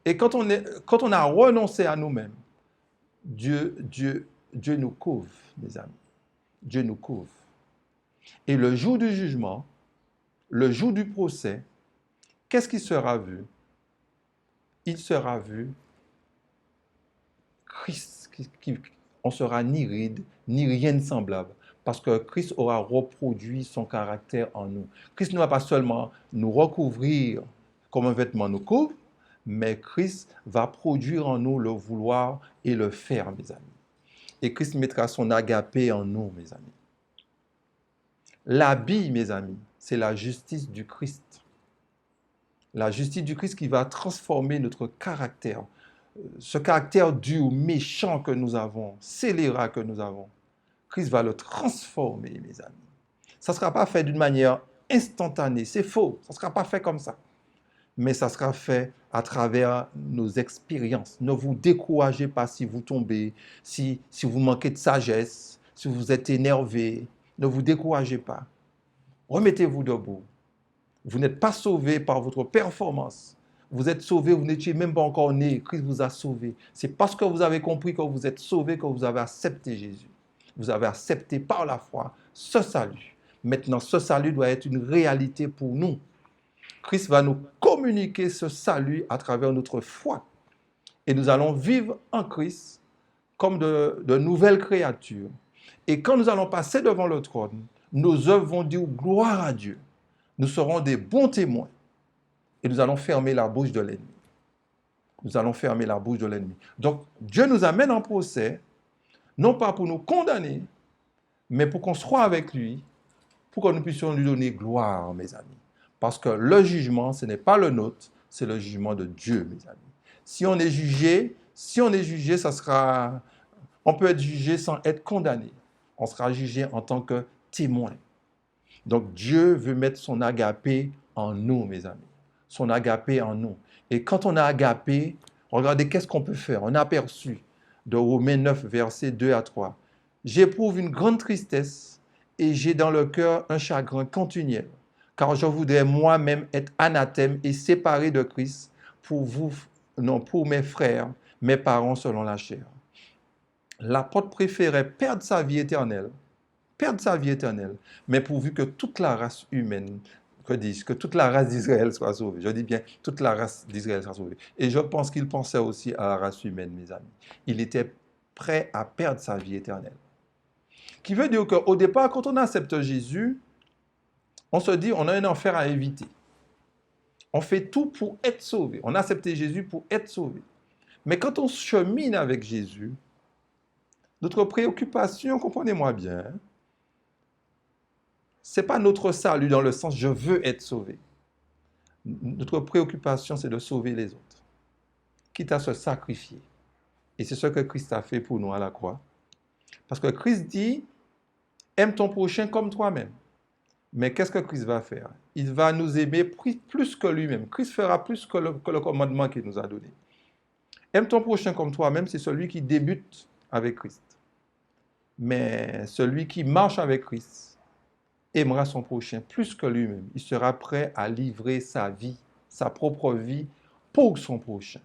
Et quand on a renoncé à nous-mêmes, Dieu nous couvre, mes amis. Dieu nous couvre. Et le jour du jugement, le jour du procès, qu'est-ce qui sera vu? Il sera vu Christ. On sera ni ride, ni rien de semblable. Parce que Christ aura reproduit son caractère en nous. Christ ne va pas seulement nous recouvrir comme un vêtement nous couvre, mais Christ va produire en nous le vouloir et le faire, mes amis. Et Christ mettra son agapé en nous, mes amis. L'habit, mes amis, c'est la justice du Christ. La justice du Christ qui va transformer notre caractère. Ce caractère dur, méchant que nous avons, scélérat que nous avons. Christ va le transformer, mes amis. Ça ne sera pas fait d'une manière instantanée, c'est faux. Ça ne sera pas fait comme ça. Mais ça sera fait à travers nos expériences. Ne vous découragez pas si vous tombez, si vous manquez de sagesse, si vous êtes énervé. Ne vous découragez pas. Remettez-vous debout. Vous n'êtes pas sauvé par votre performance. Vous êtes sauvé, vous n'étiez même pas encore né. Christ vous a sauvé. C'est parce que vous avez compris que vous êtes sauvé que vous avez accepté Jésus. Vous avez accepté par la foi ce salut. Maintenant, ce salut doit être une réalité pour nous. Christ va nous communiquer ce salut à travers notre foi. Et nous allons vivre en Christ comme de nouvelles créatures. Et quand nous allons passer devant le trône, nos œuvres vont dire gloire à Dieu. Nous serons des bons témoins et nous allons fermer la bouche de l'ennemi. Nous allons fermer la bouche de l'ennemi. Donc, Dieu nous amène en procès, non pas pour nous condamner, mais pour qu'on soit avec lui, pour que nous puissions lui donner gloire, mes amis. Parce que le jugement, ce n'est pas le nôtre, c'est le jugement de Dieu, mes amis. Si on est jugé, ça sera... On peut être jugé sans être condamné. On sera jugé en tant que témoin. Donc Dieu veut mettre son agapé en nous, mes amis. Son agapé en nous. Et quand on a agapé, regardez qu'est-ce qu'on peut faire. On a aperçu de Romains 9, versets 2 à 3. J'éprouve une grande tristesse et j'ai dans le cœur un chagrin continuel, car je voudrais moi-même être anathème et séparé de Christ pour vous, non, pour mes frères, mes parents selon la chair. L'apôtre préférait perdre sa vie éternelle, mais pourvu que toute la race humaine, que toute la race d'Israël soit sauvée. Je dis bien, toute la race d'Israël soit sauvée. Et je pense qu'il pensait aussi à la race humaine, mes amis. Il était prêt à perdre sa vie éternelle. Qui veut dire qu'au départ, quand on accepte Jésus, on se dit, on a un enfer à éviter. On fait tout pour être sauvé. On a accepté Jésus pour être sauvé. Mais quand on chemine avec Jésus, notre préoccupation, comprenez-moi bien, ce n'est pas notre salut dans le sens je veux être sauvé. Notre préoccupation, c'est de sauver les autres, quitte à se sacrifier. Et c'est ce que Christ a fait pour nous à la croix. Parce que Christ dit, aime ton prochain comme toi-même. Mais qu'est-ce que Christ va faire? Il va nous aimer plus que lui-même. Christ fera plus que le commandement qu'il nous a donné. Aime ton prochain comme toi-même, c'est celui qui débute avec Christ. Mais celui qui marche avec Christ aimera son prochain plus que lui-même. Il sera prêt à livrer sa vie, sa propre vie pour son prochain.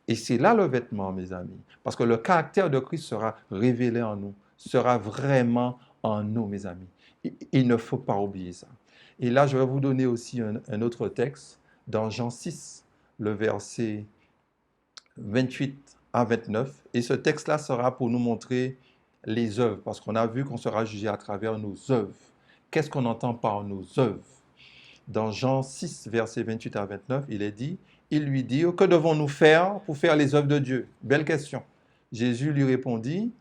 Et c'est là le vêtement, mes amis. Parce que le caractère de Christ sera révélé en nous, sera vraiment en nous, mes amis. Il ne faut pas oublier ça. Et là, je vais vous donner aussi un autre texte dans Jean 6, le verset 28 à 29. Et ce texte-là sera pour nous montrer les œuvres, parce qu'on a vu qu'on sera jugé à travers nos œuvres. Qu'est-ce qu'on entend par nos œuvres? Dans Jean 6, verset 28 à 29, il est dit, ils lui dirent, que devons-nous faire pour faire les œuvres de Dieu? Belle question. Jésus lui répondit,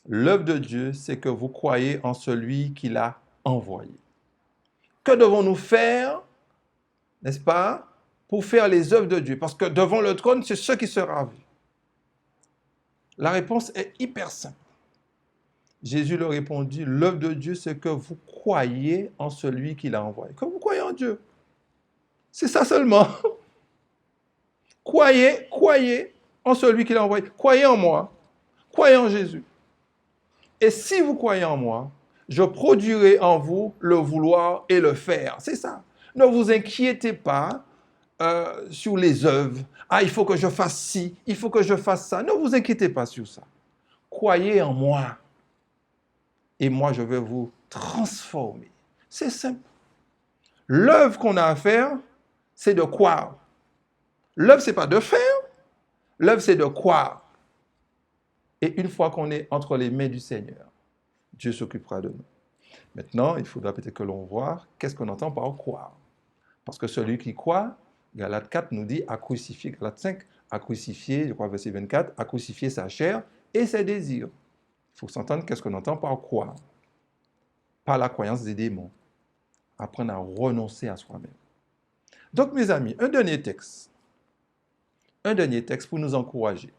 l'œuvre de Dieu, c'est que vous croyez en celui qui l'a envoyé. Que devons-nous faire, n'est-ce pas, pour faire les œuvres de Dieu? Parce que devant le trône, c'est ce qui sera vu. La réponse est hyper simple. Jésus leur répondit, l'œuvre de Dieu, c'est que vous croyez en celui qui l'a envoyé. Que vous croyez en Dieu. C'est ça seulement. Croyez en celui qui l'a envoyé. Croyez en moi. Croyez en Jésus. Et si vous croyez en moi, je produirai en vous le vouloir et le faire. C'est ça. Ne vous inquiétez pas sur les œuvres. Ah, il faut que je fasse ci, il faut que je fasse ça. Ne vous inquiétez pas sur ça. Croyez en moi. Et moi, je vais vous transformer. C'est simple. L'œuvre qu'on a à faire, c'est de croire. L'œuvre, ce n'est pas de faire. L'œuvre, c'est de croire. Et une fois qu'on est entre les mains du Seigneur, Dieu s'occupera de nous. Maintenant, il faudra peut-être que l'on voit qu'est-ce qu'on entend par croire. Parce que celui qui croit, Galates 4 nous dit à crucifier, Galates 5, à crucifier, je crois verset 24, à crucifier sa chair et ses désirs. Il faut s'entendre qu'est-ce qu'on entend par croire. Par la croyance des démons. Apprendre à renoncer à soi-même. Donc, mes amis, un dernier texte pour nous encourager.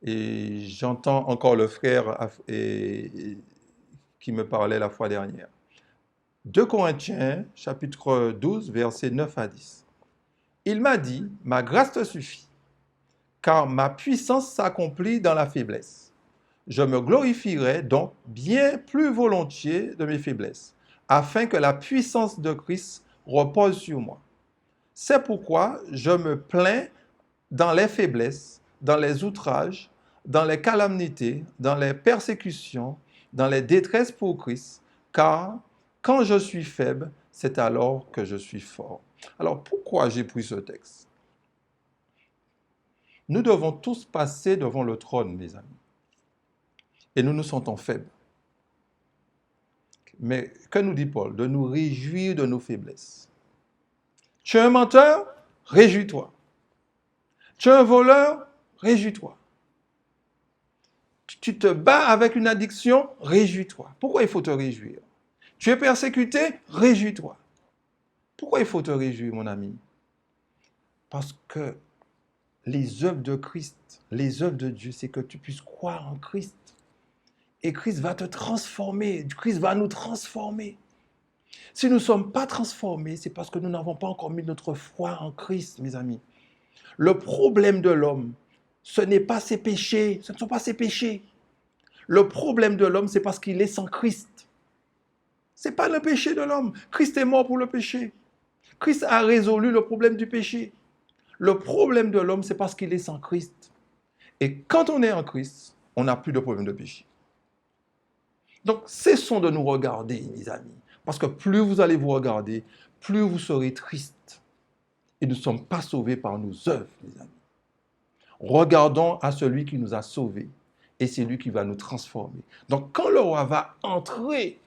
Et j'entends encore le frère qui me parlait la fois dernière. 2 Corinthiens, chapitre 12, versets 9 à 10. Il m'a dit, ma grâce te suffit, car ma puissance s'accomplit dans la faiblesse. Je me glorifierai donc bien plus volontiers de mes faiblesses, afin que la puissance de Christ repose sur moi. C'est pourquoi je me plains dans les faiblesses, dans les outrages, dans les calamités, dans les persécutions, dans les détresses pour Christ, car quand je suis faible, c'est alors que je suis fort. Alors pourquoi j'ai pris ce texte? Nous devons tous passer devant le trône, mes amis. Et nous nous sentons faibles. Mais que nous dit Paul? De nous réjouir de nos faiblesses. Tu es un menteur? Réjouis-toi. Tu es un voleur? Réjouis-toi. Tu te bats avec une addiction? Réjouis-toi. Pourquoi il faut te réjouir? Tu es persécuté? Réjouis-toi. Pourquoi il faut te réjouir, mon ami? Parce que les œuvres de Christ, les œuvres de Dieu, c'est que tu puisses croire en Christ. Et Christ va te transformer. Christ va nous transformer. Si nous ne sommes pas transformés, c'est parce que nous n'avons pas encore mis notre foi en Christ, mes amis. Le problème de l'homme, ce n'est pas ses péchés, ce ne sont pas ses péchés. Le problème de l'homme, c'est parce qu'il est sans Christ. Ce n'est pas le péché de l'homme. Christ est mort pour le péché. Christ a résolu le problème du péché. Le problème de l'homme, c'est parce qu'il est sans Christ. Et quand on est en Christ, on n'a plus de problème de péché. Donc, cessons de nous regarder, mes amis. Parce que plus vous allez vous regarder, plus vous serez triste. Et nous ne sommes pas sauvés par nos œuvres, mes amis. Regardons à celui qui nous a sauvés. Et c'est lui qui va nous transformer. Donc, quand le roi va entrer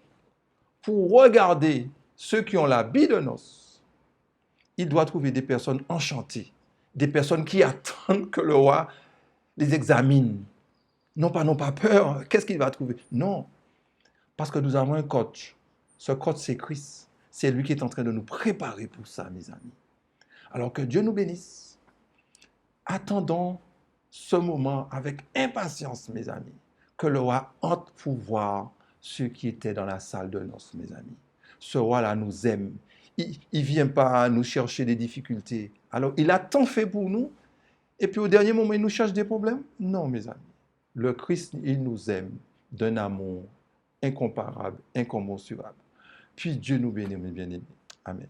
pour regarder ceux qui ont l'habit de noces, il doit trouver des personnes enchantées, des personnes qui attendent que le roi les examine. Non pas peur. Qu'est-ce qu'il va trouver? Non, parce que nous avons un coach. Ce coach, c'est Christ. C'est lui qui est en train de nous préparer pour ça, mes amis. Alors que Dieu nous bénisse. Attendons ce moment avec impatience, mes amis, que le roi entre pour voir ceux qui étaient dans la salle de noces, mes amis. Ce roi-là nous aime. Il ne vient pas nous chercher des difficultés. Alors, il a tant fait pour nous, et puis au dernier moment, il nous cherche des problèmes? Non, mes amis. Le Christ, il nous aime d'un amour incomparable, incommensurable. Puis Dieu nous bénit, mes bien-aimés. Amen.